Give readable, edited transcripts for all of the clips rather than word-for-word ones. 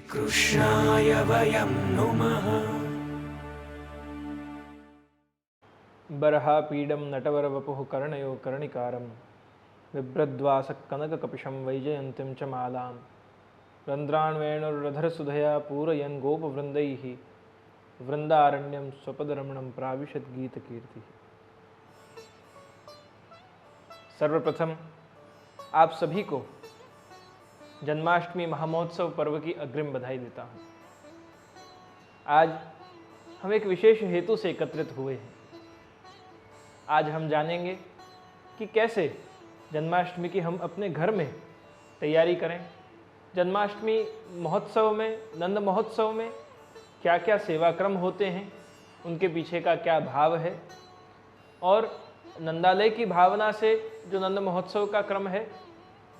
कृष्णाय वयं नुमः। बर्हापीडं नटवरवपुः कर्णयो कर्णिकारं बिभ्रद्वासकनककपिशं वैजयन्तीं च मालां रन्ध्रान्वेणुरधरसुधया पूरयन् गोपवृन्दैः वृन्दारण्यं स्वपदरमणं प्राविशद्गीतकीर्तिः। सर्वप्रथम आप सभी को जन्माष्टमी महामहोत्सव पर्व की अग्रिम बधाई देता हूँ। आज हम एक विशेष हेतु से एकत्रित हुए हैं। आज हम जानेंगे कि कैसे जन्माष्टमी की हम अपने घर में तैयारी करें। जन्माष्टमी महोत्सव में, नंद महोत्सव में क्या क्या सेवाक्रम होते हैं, उनके पीछे का क्या भाव है, और नंदालय की भावना से जो नंद महोत्सव का क्रम है,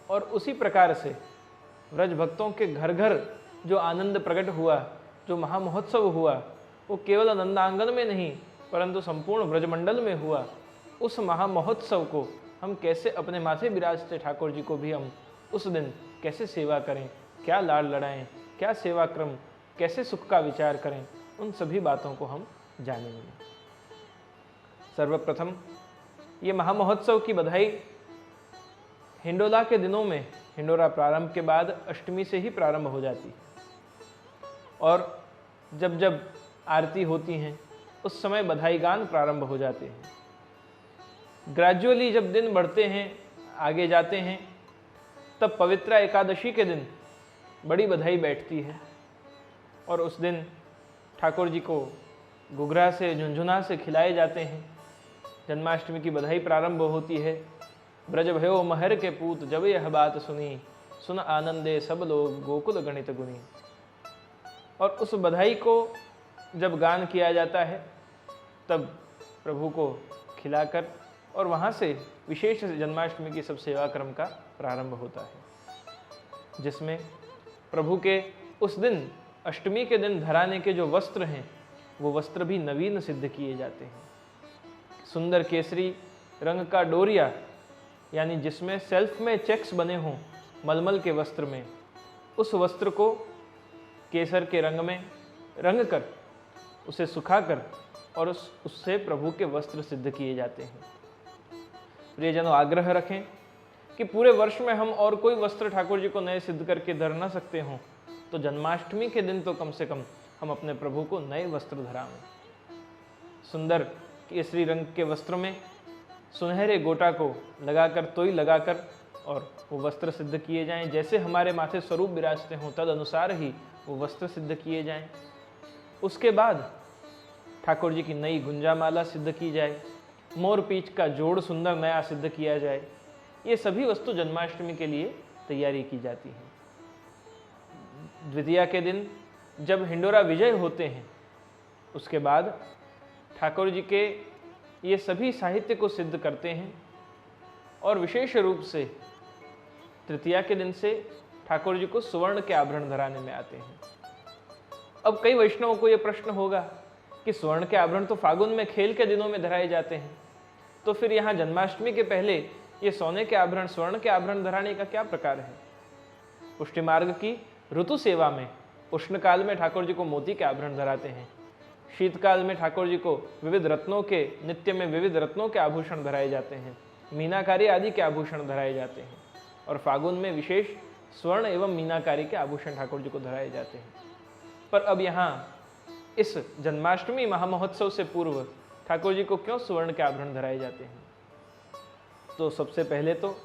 और उसी प्रकार से व्रज भक्तों के घर घर जो आनंद प्रकट हुआ, जो महामहोत्सव हुआ, वो केवल नंदांगन में नहीं परंतु संपूर्ण ब्रजमंडल में हुआ। उस महामहोत्सव को हम कैसे अपने माथे विराजते ठाकुर जी को भी हम उस दिन कैसे सेवा करें, क्या लाड़ लड़ाएं, क्या सेवा क्रम, कैसे सुख का विचार करें, उन सभी बातों को हम जानेंगे। सर्वप्रथम ये महामहोत्सव की बधाई हिंडोला के दिनों में, हिंडोला प्रारंभ के बाद अष्टमी से ही प्रारंभ हो जाती है, और जब जब आरती होती हैं उस समय बधाई गान प्रारंभ हो जाते हैं। ग्रेजुअली जब दिन बढ़ते हैं, आगे जाते हैं, तब पवित्रा एकादशी के दिन बड़ी बधाई बैठती है, और उस दिन ठाकुर जी को घुघरा से, झुंझुना से खिलाए जाते हैं। जन्माष्टमी की बधाई प्रारंभ होती है। ब्रज भयो महर के पूत जब यह बात सुनी, सुन आनंदे सब लोग गोकुल गणित गुनी। और उस बधाई को जब गान किया जाता है तब प्रभु को खिलाकर और वहाँ से विशेष जन्माष्टमी की सब सेवा क्रम का प्रारंभ होता है, जिसमें प्रभु के उस दिन, अष्टमी के दिन धराने के जो वस्त्र हैं वो वस्त्र भी नवीन सिद्ध किए जाते हैं। सुंदर केसरी रंग का डोरिया, यानी जिसमें सेल्फ में चेक्स बने हों मलमल के वस्त्र में, उस वस्त्र को केसर के रंग में रंग कर उसे सुखाकर और उससे प्रभु के वस्त्र सिद्ध किए जाते हैं। प्रियजनों, आग्रह रखें कि पूरे वर्ष में हम और कोई वस्त्र ठाकुर जी को नए सिद्ध करके धर न सकते हों, तो जन्माष्टमी के दिन तो कम से कम हम अपने प्रभु को नए वस्त्र धराएं। सुंदर केसरी रंग के वस्त्र में सुनहरे गोटा को लगाकर, तोई लगाकर, और वो वस्त्र सिद्ध किए जाएं। जैसे हमारे माथे स्वरूप विराजते हों तद अनुसार ही वो वस्त्र सिद्ध किए जाएं। उसके बाद ठाकुर जी की नई गुंजामाला सिद्ध की जाए, मोर पीछ का जोड़ सुंदर नया सिद्ध किया जाए। ये सभी वस्तु जन्माष्टमी के लिए तैयारी की जाती है। द्वितीया के दिन जब हिंडोरा विजय होते हैं, उसके बाद ठाकुर जी के ये सभी साहित्य को सिद्ध करते हैं, और विशेष रूप से तृतीया के दिन से ठाकुर जी को सुवर्ण के आभरण धराने में आते हैं। अब कई वैष्णवों को यह प्रश्न होगा कि स्वर्ण के आभरण तो फागुन में खेल के दिनों में धराए जाते हैं, तो फिर यहाँ जन्माष्टमी के पहले ये सोने के आभरण, स्वर्ण के आभरण धराने का क्या प्रकार है? पुष्टि मार्ग की ऋतु सेवा में उष्ण काल में ठाकुर जी को मोती के आभरण धराते हैं, शीतकाल में ठाकुर जी को विविध रत्नों के, नित्य में विविध रत्नों के आभूषण धराए जाते हैं, मीनाकारी आदि के आभूषण धराए जाते हैं, और फागुन में विशेष स्वर्ण एवं मीनाकारी के आभूषण ठाकुर जी को धराए जाते हैं। पर अब यहाँ इस जन्माष्टमी महामहोत्सव से पूर्व ठाकुर जी को क्यों सुवर्ण के आभरण धराए जाते हैं? तो सबसे पहले तो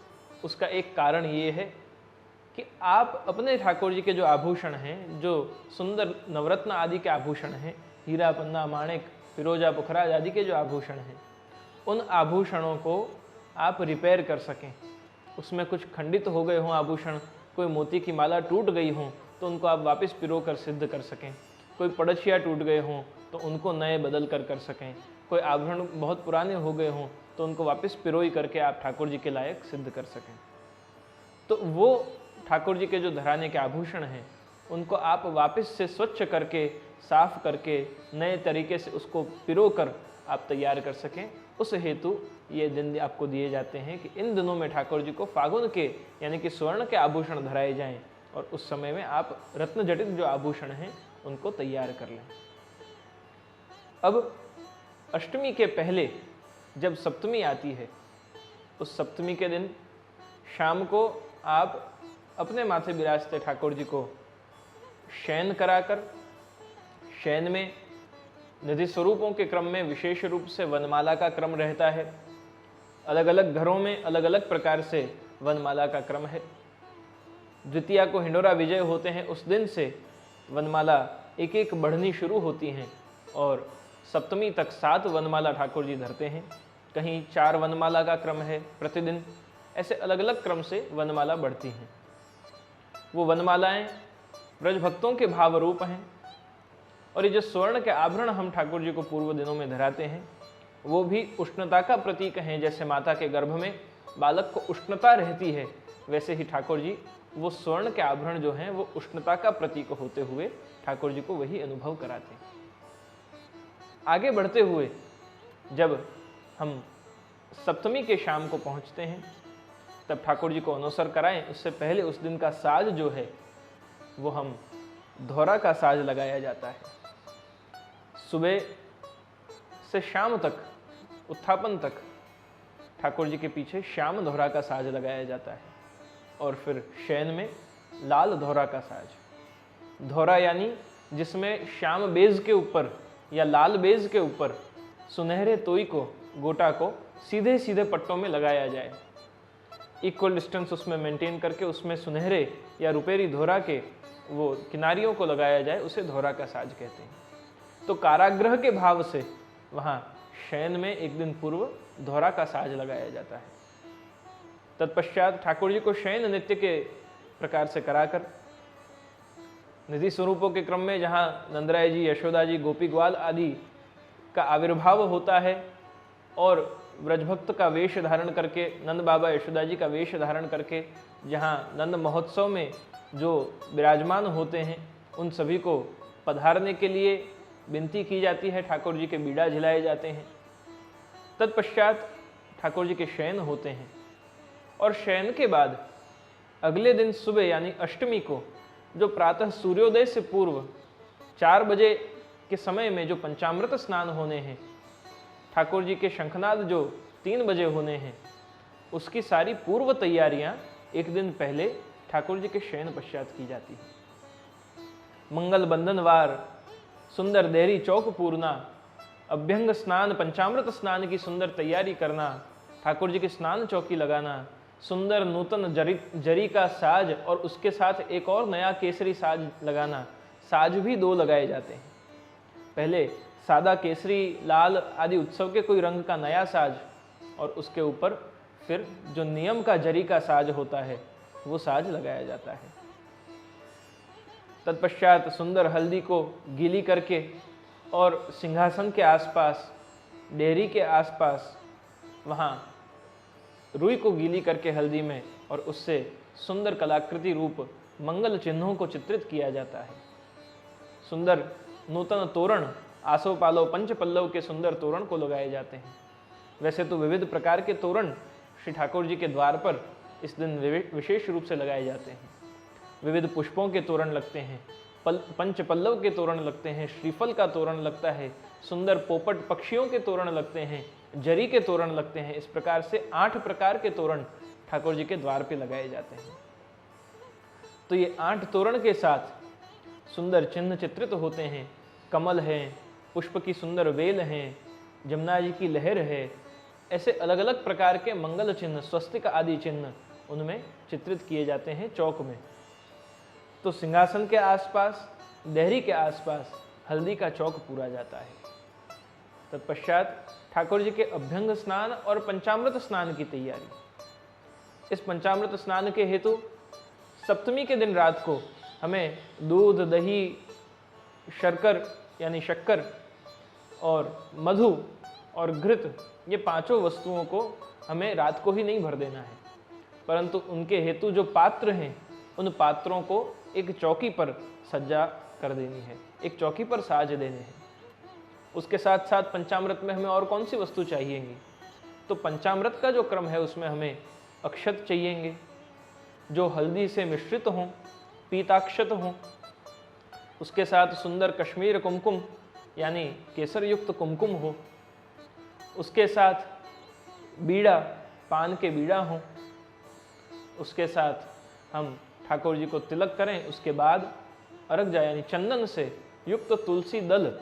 उसका एक कारण ये है कि आप अपने ठाकुर जी के जो आभूषण हैं, जो सुंदर नवरत्न आदि के आभूषण हैं, हीरा पन्ना माणिक फिरोजा पुखराज आदि के जो आभूषण हैं, उन आभूषणों को आप रिपेयर कर सकें। उसमें कुछ खंडित हो गए हों आभूषण, कोई मोती की माला टूट गई हों तो उनको आप वापस पिरो कर सिद्ध कर सकें, कोई पड़छिया टूट गए हों तो उनको नए बदल कर सकें, कोई आभरण बहुत पुराने हो गए हों तो उनको वापस पिरोई करके आप ठाकुर जी के लायक सिद्ध कर सकें। तो वो ठाकुर जी के जो धराने के आभूषण हैं उनको आप वापस से स्वच्छ करके, साफ करके, नए तरीके से उसको पिरो कर आप तैयार कर सकें। उस हेतु ये दिन आपको दिए जाते हैं कि इन दिनों में ठाकुर जी को फागुन के, यानी कि स्वर्ण के आभूषण धराए जाएं, और उस समय में आप रत्न जटित जो आभूषण हैं उनको तैयार कर लें। अब अष्टमी के पहले जब सप्तमी आती है, उस सप्तमी के दिन शाम को आप अपने माथे विराजते ठाकुर जी को शयन कराकर, शयन में निधि स्वरूपों के क्रम में विशेष रूप से वनमाला का क्रम रहता है। अलग अलग घरों में अलग अलग प्रकार से वनमाला का क्रम है। द्वितीया को हिंडोरा विजय होते हैं, उस दिन से वनमाला एक एक बढ़नी शुरू होती हैं और सप्तमी तक 7 वनमाला ठाकुर जी धरते हैं। कहीं 4 वनमाला का क्रम है प्रतिदिन, ऐसे अलग अलग क्रम से वनमाला बढ़ती हैं। वो वनमालाएं ब्रज भक्तों के भाव रूप हैं और ये जो स्वर्ण के आभरण हम ठाकुर जी को पूर्व दिनों में धराते हैं वो भी उष्णता का प्रतीक हैं। जैसे माता के गर्भ में बालक को उष्णता रहती है, वैसे ही ठाकुर जी वो स्वर्ण के आभरण जो हैं वो उष्णता का प्रतीक होते हुए ठाकुर जी को वही अनुभव कराते हैं। आगे बढ़ते हुए जब हम सप्तमी के शाम को पहुंचते हैं तब ठाकुर जी को अनोसर कराएं, उससे पहले उस दिन का साज जो है वो हम धोरा का साज लगाया जाता है। सुबह से शाम तक, उत्थापन तक ठाकुर जी के पीछे श्याम धोरा का साज लगाया जाता है और फिर शयन में लाल धोरा का साज। धोरा यानी जिसमें श्याम बेज के ऊपर या लाल बेज के ऊपर सुनहरे तोई को, गोटा को सीधे सीधे पट्टों में लगाया जाए, इक्वल डिस्टेंस उसमें मेंटेन करके उसमें सुनहरे या रुपेरी धोरा के वो किनारियों को लगाया जाए, उसे धोरा का साज कहते हैं। तो कारागृह के भाव से वहाँ शयन में एक दिन पूर्व धोरा का साज लगाया जाता है। तत्पश्चात ठाकुर जी को शयन नित्य के प्रकार से कराकर निधि स्वरूपों के क्रम में जहाँ नंदराय जी, यशोदा जी, गोपी ग्वाल आदि का आविर्भाव होता है और ब्रजभक्त का वेश धारण करके, नंद बाबा यशोदा जी का वेश धारण करके जहाँ नंद महोत्सव में जो विराजमान होते हैं उन सभी को पधारने के लिए विनती की जाती है, ठाकुर जी के बीड़ा झिलाए जाते हैं। तत्पश्चात ठाकुर जी के शयन होते हैं और शयन के बाद अगले दिन सुबह यानी अष्टमी को जो प्रातः सूर्योदय से पूर्व 4 बजे के समय में जो पंचामृत स्नान होने हैं, ठाकुर जी के शंखनाद जो 3 बजे होने हैं, उसकी सारी पूर्व तैयारियां एक दिन पहले ठाकुर जी के शयन पश्चात की जाती है। मंगल बंधनवार सुंदर देहरी चौक पूरना, अभ्यंग स्नान, पंचामृत स्नान की सुंदर तैयारी करना, ठाकुर जी की स्नान चौकी लगाना, सुंदर नूतन जरी का साज और उसके साथ एक और नया केसरी साज लगाना। साज भी 2 लगाए जाते हैं, पहले सादा केसरी, लाल आदि उत्सव के कोई रंग का नया साज और उसके ऊपर फिर जो नियम का जरी का साज होता है वो साज लगाया जाता है। तत्पश्चात सुंदर हल्दी को गीली करके और सिंहासन के आसपास, डेहरी के आसपास वहाँ रुई को गीली करके हल्दी में और उससे सुंदर कलाकृति रूप मंगल चिन्हों को चित्रित किया जाता है। सुंदर नूतन तोरण, आसोपालो पंच पल्लव के सुंदर तोरण को लगाए जाते हैं। वैसे तो विविध प्रकार के तोरण श्री ठाकुर जी के द्वार पर इस दिन विशेष रूप से लगाए जाते हैं। विविध पुष्पों के तोरण लगते हैं, पंच पल्लव के तोरण लगते हैं, श्रीफल का तोरण लगता है, सुंदर पोपट पक्षियों के तोरण लगते हैं, जरी के तोरण लगते हैं। इस प्रकार से 8 प्रकार के तोरण ठाकुर जी के द्वार पे लगाए जाते हैं। तो ये 8 तोरण के साथ सुंदर चिन्ह चित्रित होते हैं। कमल है, पुष्प की सुंदर वेल हैं, जमुना जी की लहर है, ऐसे अलग अलग प्रकार के मंगल चिन्ह, स्वस्तिक आदि चिन्ह उनमें चित्रित किए जाते हैं चौक में। तो सिंहासन के आसपास, देहरी के आसपास हल्दी का चौक पूरा जाता है। तत्पश्चात ठाकुर जी के अभ्यंग स्नान और पंचामृत स्नान की तैयारी। इस पंचामृत स्नान के हेतु सप्तमी के दिन रात को हमें दूध, दही, शर्कर यानी शक्कर और मधु और घृत, ये 5 वस्तुओं को हमें रात को ही नहीं भर देना है, परंतु उनके हेतु जो पात्र हैं उन पात्रों को एक चौकी पर सज्जा कर देनी है, एक चौकी पर साज देने हैं। उसके साथ साथ पंचामृत में हमें और कौन सी वस्तु चाहिएंगी? तो पंचामृत का जो क्रम है उसमें हमें अक्षत चाहिएंगे जो हल्दी से मिश्रित हों पीताक्षत हों, उसके साथ सुंदर कश्मीर कुमकुम यानी केसर युक्त कुमकुम हो, उसके साथ बीड़ा, पान के बीड़ा हों, उसके साथ हम ठाकुर जी को तिलक करें। उसके बाद अर्घ जाए यानी चंदन से युक्त तुलसी दल,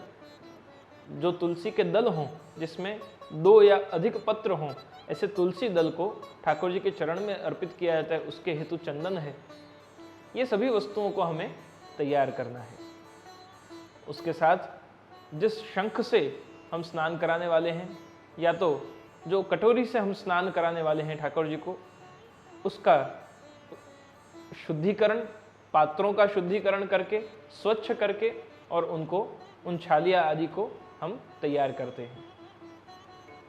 जो तुलसी के दल हों जिसमें 2 या अधिक पत्र हों, ऐसे तुलसी दल को ठाकुर जी के चरण में अर्पित किया जाता है, उसके हेतु चंदन है। ये सभी वस्तुओं को हमें तैयार करना है। उसके साथ जिस शंख से हम स्नान कराने वाले हैं या तो जो कटोरी से हम स्नान कराने वाले हैं ठाकुर जी को, उसका शुद्धिकरण, पात्रों का शुद्धिकरण करके, स्वच्छ करके और उनको, उन छालिया आदि को हम तैयार करते हैं।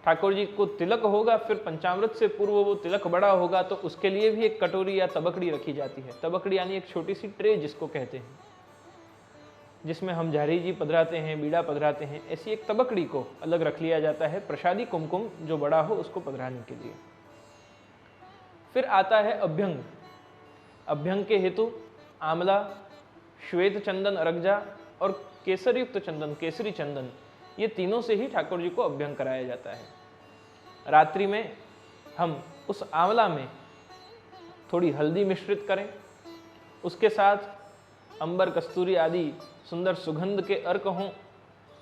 ठाकुर जी को तिलक होगा, फिर पंचामृत से पूर्व वो तिलक बड़ा होगा तो उसके लिए भी एक कटोरी या तबकड़ी रखी जाती है। तबकड़ी यानी एक छोटी सी ट्रे जिसको कहते हैं, जिसमें हम झारी जी पधराते हैं, बीड़ा पधराते हैं, ऐसी एक तबकड़ी को अलग रख लिया जाता है प्रसादी कुमकुम जो बड़ा हो उसको पधराने के लिए। फिर आता है अभ्यंग। अभ्यंग के हेतु आंवला, श्वेत चंदन अरगजा और केसर युक्त चंदन, केसरी चंदन, ये तीनों से ही ठाकुर जी को अभ्यंग कराया जाता है। रात्रि में हम उस आंवला में थोड़ी हल्दी मिश्रित करें, उसके साथ अंबर, कस्तूरी आदि सुंदर सुगंध के अर्क हों,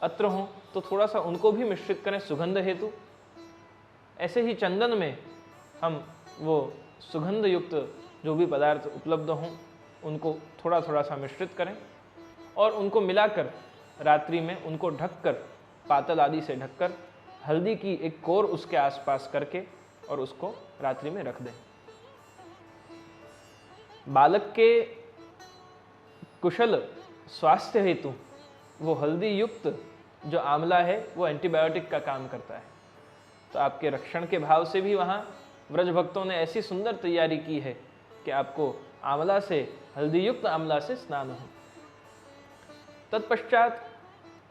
अत्र हों तो थोड़ा सा उनको भी मिश्रित करें सुगंध हेतु। ऐसे ही चंदन में हम वो सुगंध युक्त जो भी पदार्थ उपलब्ध हों उनको थोड़ा थोड़ा सा मिश्रित करें और उनको मिलाकर रात्रि में उनको ढककर, पातल आदि से ढककर, हल्दी की एक कोर उसके आसपास करके और उसको रात्रि में रख दें। बालक के कुशल स्वास्थ्य हेतु वो हल्दी युक्त जो आंवला है वो एंटीबायोटिक का काम करता है। तो आपके रक्षण के भाव से भी वहाँ व्रज भक्तों ने ऐसी सुंदर तैयारी की है कि आपको आंवला से, हल्दी युक्त आंवला से स्नान हो। तत्पश्चात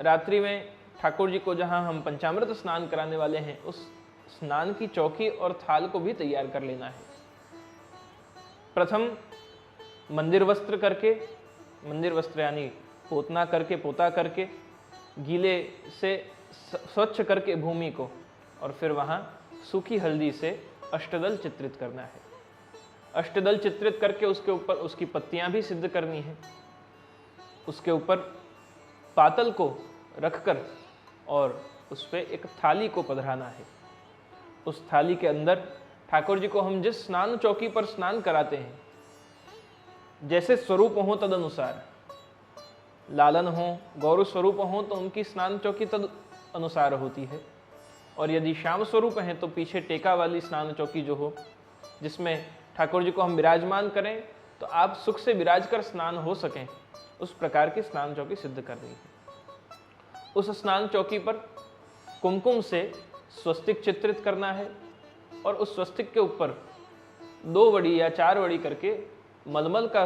रात्रि में ठाकुर जी को जहाँ हम पंचामृत स्नान कराने वाले हैं उस स्नान की चौकी और थाल को भी तैयार कर लेना है। प्रथम मंदिर वस्त्र करके, मंदिर वस्त्र यानी पोतना करके, पोता करके, गीले से स्वच्छ करके भूमि को, और फिर वहाँ सूखी हल्दी से अष्टदल चित्रित करना है। अष्टदल चित्रित करके उसके ऊपर उसकी पत्तियां भी सिद्ध करनी है। उसके ऊपर पातल को रखकर और उस पर एक थाली को पधराना है। उस थाली के अंदर ठाकुर जी को हम जिस स्नान चौकी पर स्नान कराते हैं, जैसे स्वरूप हो तद अनुसार, लालन हो, गौर स्वरूप हो तो उनकी स्नान चौकी तद अनुसार होती है, और यदि श्याम स्वरूप हैं तो पीछे टेका वाली स्नान चौकी जो हो, जिसमें ठाकुर जी को हम विराजमान करें तो आप सुख से विराज कर स्नान हो सकें, उस प्रकार की स्नान चौकी सिद्ध करनी है। उस स्नान चौकी पर कुमकुम से स्वस्तिक चित्रित करना है और उस स्वस्तिक के ऊपर 2 वड़ी या 4 वड़ी करके मलमल का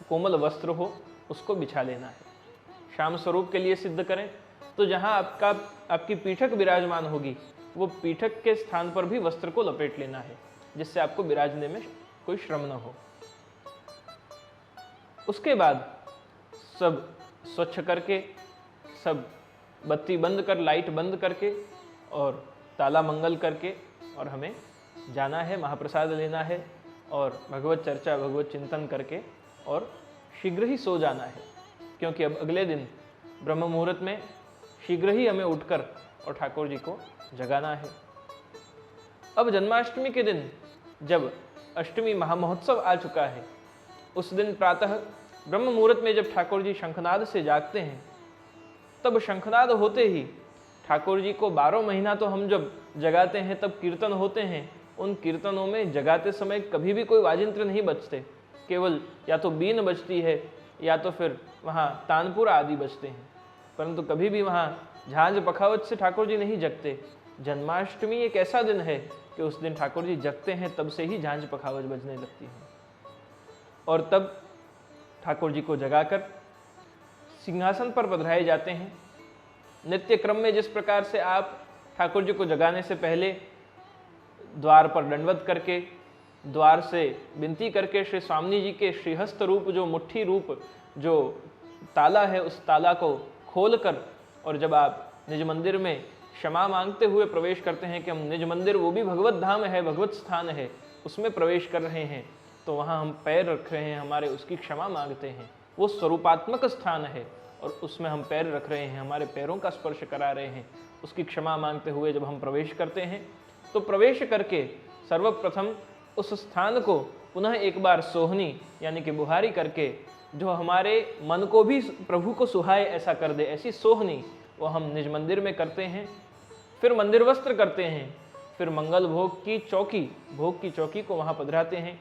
कोमल वस्त्र हो उसको बिछा लेना है। श्याम स्वरूप के लिए सिद्ध करें तो जहाँ आपकी पीठक विराजमान होगी वो पीठक के स्थान पर भी वस्त्र को लपेट लेना है, जिससे आपको विराजने में कोई श्रम न हो। उसके बाद सब स्वच्छ करके, सब बत्ती बंद कर, लाइट बंद करके और ताला मंगल करके, और हमें जाना है, महाप्रसाद लेना है और भगवत चर्चा, भगवत चिंतन करके और शीघ्र ही सो जाना है, क्योंकि अब अगले दिन ब्रह्म मुहूर्त में शीघ्र ही हमें उठकर और ठाकुर जी को जगाना है। अब जन्माष्टमी के दिन जब अष्टमी महामहोत्सव आ चुका है, उस दिन प्रातः ब्रह्म मुहूर्त में जब ठाकुर जी शंखनाद से जागते हैं, तब शंखनाद होते ही ठाकुर जी को 12 महीना तो हम जब जगाते हैं तब कीर्तन होते हैं। उन कीर्तनों में जगाते समय कभी भी कोई वाजिंत्र नहीं बजते, केवल या तो बीन बजती है या तो फिर वहाँ तानपुर आदि बजते हैं, परंतु कभी भी वहाँ झांझ पखावज से ठाकुर जी नहीं जगते। जन्माष्टमी एक ऐसा दिन है कि उस दिन ठाकुर जी जगते हैं, तब से ही झांझ पखावज बजने लगती है। और तब ठाकुर जी को जगाकर सिंहासन पर पधराए जाते हैं। नित्य क्रम में जिस प्रकार से आप ठाकुर जी को जगाने से पहले द्वार पर दंडवत करके द्वार से विनती करके श्री स्वामी जी के श्रीहस्त रूप, जो मुट्ठी रूप, जो ताला है, उस ताला को खोलकर, और जब आप निज मंदिर में क्षमा मांगते हुए प्रवेश करते हैं कि हम निज मंदिर, वो भी भगवत धाम है, भगवत स्थान है, उसमें प्रवेश कर रहे हैं, तो वहाँ हम पैर रख रहे हैं हमारे, उसकी क्षमा मांगते हैं। वो स्वरूपात्मक स्थान है और उसमें हम पैर रख रहे हैं, हमारे पैरों का स्पर्श करा रहे हैं, उसकी क्षमा मांगते हुए जब हम प्रवेश करते हैं, तो प्रवेश करके सर्वप्रथम उस स्थान को पुनः एक बार सोहनी यानी कि बुहारी करके, जो हमारे मन को भी प्रभु को सुहाए ऐसा कर दे, ऐसी सोहनी वो हम निज मंदिर में करते हैं। फिर मंदिर वस्त्र करते हैं, फिर मंगल भोग की चौकी को वहाँ पधराते हैं।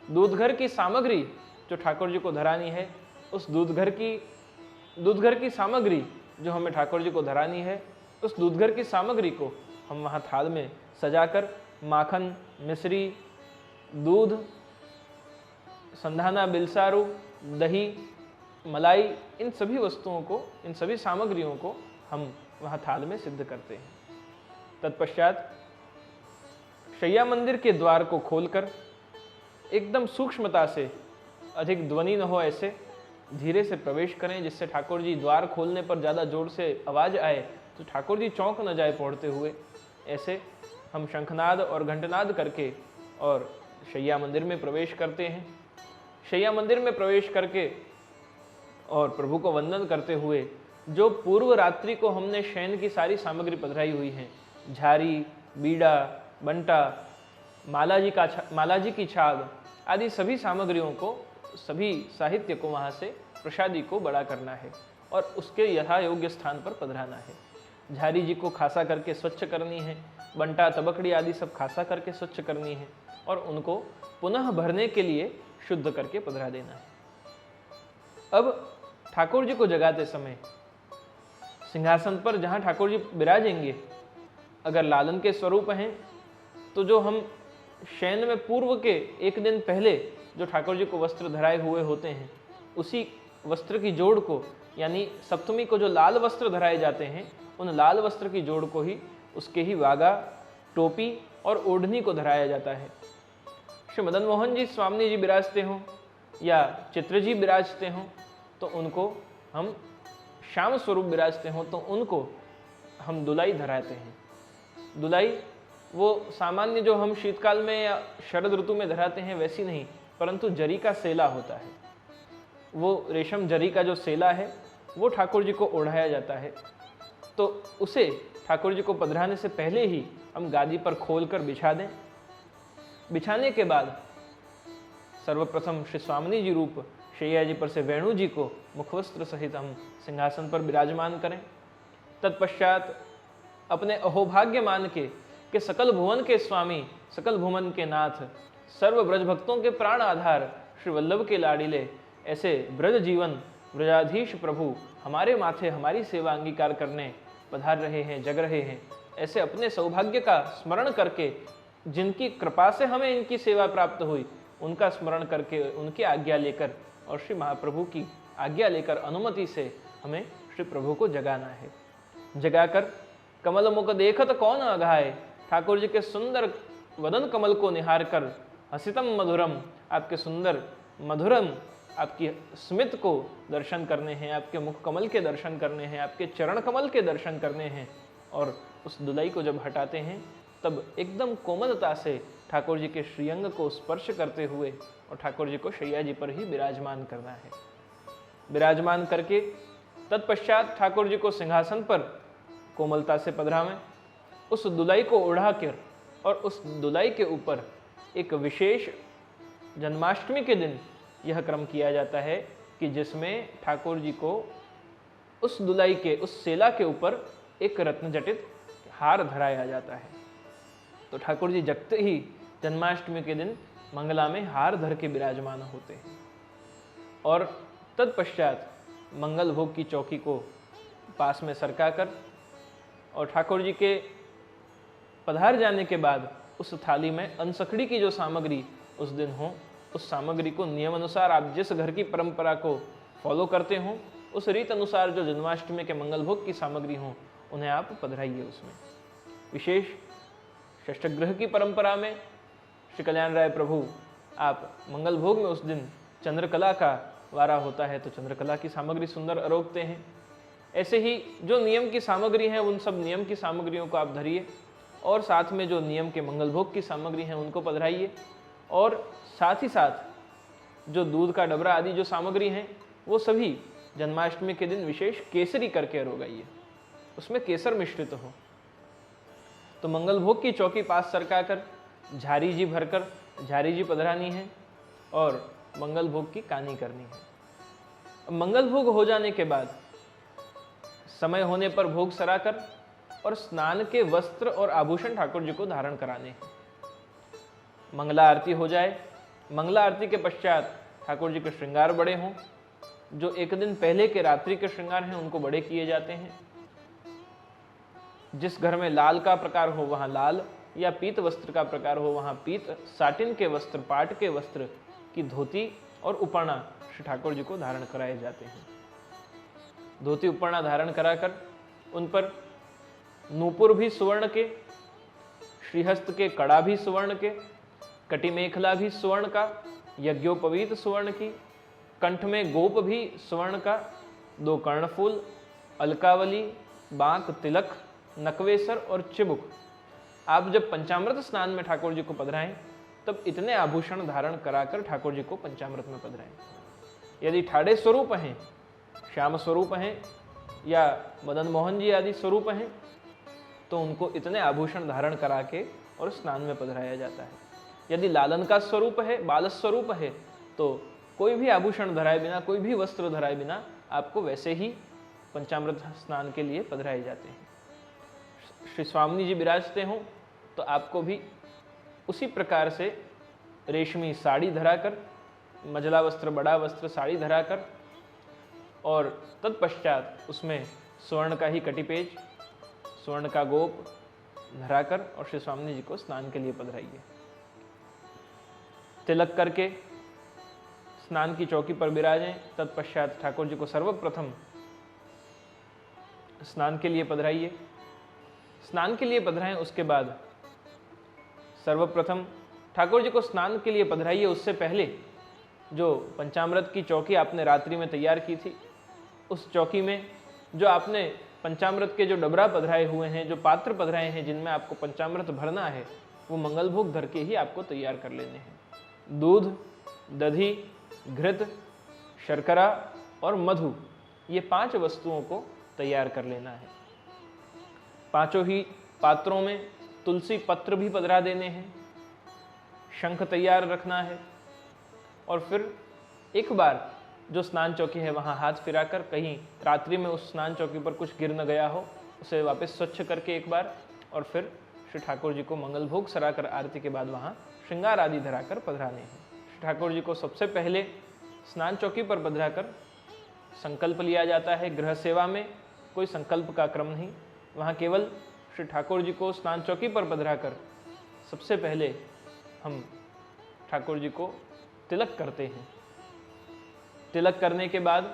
दूध घर की सामग्री जो ठाकुर जी को धरानी है, उस दूध घर की सामग्री जो हमें ठाकुर जी को धरानी है, उस दूध घर की सामग्री को हम वहाँ थाल में सजाकर माखन, मिश्री, दूध, संधाना, बिलसारू, दही, मलाई, इन सभी वस्तुओं को, इन सभी सामग्रियों को हम वहाँ थाल में सिद्ध करते हैं। तत्पश्चात शैया मंदिर के द्वार को खोलकर एकदम सूक्ष्मता से, अधिक ध्वनि न हो, ऐसे धीरे से प्रवेश करें, जिससे ठाकुर जी द्वार खोलने पर ज़्यादा जोर से आवाज़ आए तो ठाकुर जी चौंक न जाए पहुँचते हुए। ऐसे हम शंखनाद और घंटनाद करके और शैया मंदिर में प्रवेश करते हैं। शैया मंदिर में प्रवेश करके और प्रभु को वंदन करते हुए, जो पूर्व रात्रि को हमने शयन की सारी सामग्री पधराई हुई है, झारी, बीड़ा, बंटा, मालाजी की छाग आदि सभी सामग्रियों को, सभी साहित्य को वहाँ से प्रसादी को बड़ा करना है और उसके यथा योग्य स्थान पर पधराना है। झारी जी को खासा करके स्वच्छ करनी है, बंटा, तबकड़ी आदि सब खासा करके स्वच्छ करनी है और उनको पुनः भरने के लिए शुद्ध करके पधरा देना है। अब ठाकुर जी को जगाते समय सिंहासन पर जहाँ ठाकुर जी विराजेंगे, अगर लालन के स्वरूप हैं तो जो हम शयन में पूर्व के एक दिन पहले जो ठाकुर जी को वस्त्र धराए हुए होते हैं, उसी वस्त्र की जोड़ को, यानी सप्तमी को जो लाल वस्त्र धराए जाते हैं, उन लाल वस्त्र की जोड़ को ही, उसके ही वागा, टोपी और ओढ़नी को धराया जाता है। श्री मदन मोहन जी स्वामी जी विराजते हों या चित्र जी विराजते हों तो उनको हम, श्याम स्वरूप विराजते हों तो उनको हम दुलाई धराते हैं। दुलाई वो सामान्य जो हम शीतकाल में या शरद ऋतु में धराते हैं वैसी नहीं, परंतु जरी का सेला होता है। वो रेशम जरी का जो सेला है वो ठाकुर जी को ओढ़ाया जाता है, तो उसे ठाकुर जी को पधराने से पहले ही हम गादी पर खोलकर बिछा दें। बिछाने के बाद सर्वप्रथम श्री स्वामिनी जी रूप शैया जी पर से वेणु जी को मुखवस्त्र सहित हम सिंहासन पर विराजमान करें। तत्पश्चात अपने अहोभाग्य मान के कि सकल भुवन के स्वामी, सकल भुवन के नाथ, सर्व ब्रज भक्तों के प्राण आधार श्री वल्लभ के लाडिले, ऐसे ब्रज जीवन ब्रजाधीश प्रभु हमारे माथे हमारी सेवा अंगीकार करने पधार रहे हैं, जग रहे हैं। ऐसे अपने सौभाग्य का स्मरण करके, जिनकी कृपा से हमें इनकी सेवा प्राप्त हुई, उनका स्मरण करके, उनकी आज्ञा लेकर और श्री महाप्रभु की आज्ञा लेकर, अनुमति से हमें श्री प्रभु को जगाना है। जगाकर कमल मुख देखत कौन अघाए, ठाकुर जी के सुंदर वदन कमल को निहार कर, हसितम मधुरम, आपके सुंदर मधुरम, आपकी स्मित को दर्शन करने हैं, आपके मुख कमल के दर्शन करने हैं, आपके चरण कमल के दर्शन करने हैं। और उस दुलाई को जब हटाते हैं तब एकदम कोमलता से ठाकुर जी के श्रीअंग को स्पर्श करते हुए और ठाकुर जी को शैया जी पर ही विराजमान करना है। विराजमान करके तत्पश्चात ठाकुर जी को सिंहासन पर कोमलता से पधरावें, उस दुलाई को ओढ़ा कर और उस दुलाई के ऊपर एक विशेष जन्माष्टमी के दिन यह क्रम किया जाता है कि जिसमें ठाकुर जी को उस दुलाई के, उस सेला के ऊपर एक रत्न जटित हार धराया जाता है। तो ठाकुर जी जगते ही जन्माष्टमी के दिन मंगला में हार धर के विराजमान होते हैं। और तत्पश्चात मंगल भोग की चौकी को पास में सरका कर और ठाकुर जी के पधार जाने के बाद उस थाली में अनसखड़ी की जो सामग्री उस दिन हो, उस सामग्री को नियम अनुसार आप जिस घर की परंपरा को फॉलो करते हो, उस रीत अनुसार जो जन्माष्टमी के मंगल भोग की सामग्री हो, उन्हें आप पधराइए। उसमें विशेष षष्ठग्रह की परंपरा में श्री कल्याण राय प्रभु आप मंगल भोग में उस दिन चंद्रकला का वारा होता है तो चंद्रकला की सामग्री सुंदर अरोगते हैं। ऐसे ही जो नियम की सामग्री है उन सब नियम की सामग्रियों को आप धरिए और साथ में जो नियम के मंगल भोग की सामग्री है उनको पधराइए और साथ ही साथ जो दूध का डबरा आदि जो सामग्री हैं वो सभी जन्माष्टमी के दिन विशेष केसरी करके अरोगाइए, उसमें केसर मिश्रित हो। तो मंगल भोग की चौकी पास सरकाकर झारी जी भरकर झारी जी पधरानी है और मंगल भोग की कानी करनी है। अब मंगल भोग हो जाने के बाद समय होने पर भोग सराकर और स्नान के वस्त्र और आभूषण ठाकुर जी को धारण कराने हैं। मंगला आरती हो जाए, मंगला आरती के पश्चात ठाकुर जी के श्रृंगार बड़े हों, जो एक दिन पहले के रात्रि के श्रृंगार हैं उनको बड़े किए जाते हैं। जिस घर में लाल का प्रकार हो वहां लाल या पीत वस्त्र का प्रकार हो वहां पीत, साटिन के वस्त्र, पाट के वस्त्र की धोती और उपरना श्री ठाकुर जी को धारण कराए जाते हैं। धोती उपरना धारण कराकर उन पर नूपुर भी सुवर्ण के, श्रीहस्त के कड़ा भी सुवर्ण के, कटी मेखला भी सुवर्ण का, यज्ञोपवीत सुवर्ण की, कंठ में गोप भी सुवर्ण का, 2 कर्णफूल, अलकावली, बांक, तिलक, नकवेसर और चिबुक। आप जब पंचामृत स्नान में ठाकुर जी को पधराएं तब इतने आभूषण धारण कराकर ठाकुर जी को पंचामृत में पधराएं। यदि ठाड़े स्वरूप हैं, श्याम स्वरूप हैं या मदन मोहन जी आदि स्वरूप हैं तो उनको इतने आभूषण धारण करा के और स्नान में पधराया जाता है। यदि लालन का स्वरूप है, बाल स्वरूप है तो कोई भी आभूषण धराए बिना, कोई भी वस्त्र धराए बिना आपको वैसे ही पंचामृत स्नान के लिए पधराए जाते हैं। श्री स्वामी जी विराजते हों तो आपको भी उसी प्रकार से रेशमी साड़ी धराकर, मजला वस्त्र, बड़ा वस्त्र, साड़ी धराकर और तत्पश्चात उसमें स्वर्ण का ही कटिपेज, स्वर्ण का गोप धराकर और श्री स्वामी जी को स्नान के लिए पधराइए। तिलक करके स्नान की चौकी पर विराजें। तत्पश्चात ठाकुर जी को सर्वप्रथम स्नान के लिए पधराइए। स्नान के लिए पधराएं, उसके बाद सर्वप्रथम ठाकुर जी को स्नान के लिए पधराइए। उससे पहले जो पंचामृत की चौकी आपने रात्रि में तैयार की थी, उस चौकी में जो आपने पंचामृत के जो डबरा पधराए हुए हैं, जो पात्र पधराए हैं जिनमें आपको पंचामृत भरना है, वो मंगल भोग धर के ही आपको तैयार कर लेने हैं। दूध, दधी, घृत, शर्करा और मधु, ये 5 वस्तुओं को तैयार कर लेना है। पांचों ही पात्रों में तुलसी पत्र भी पधरा देने हैं, शंख तैयार रखना है और फिर एक बार जो स्नान चौकी है वहां हाथ फिराकर, कहीं रात्रि में उस स्नान चौकी पर कुछ गिर न गया हो उसे वापस स्वच्छ करके एक बार, और फिर श्री ठाकुर जी को मंगल भोग सराकर आरती के बाद वहां श्रृंगार आदि धराकर पधराने हैं। श्री ठाकुर जी को सबसे पहले स्नान चौकी पर पधराकर संकल्प लिया जाता है। गृह सेवा में कोई संकल्प का क्रम नहीं, वहाँ केवल श्री ठाकुर जी को स्नान चौकी पर पधराकर सबसे पहले हम ठाकुर जी को तिलक करते हैं। तिलक करने के बाद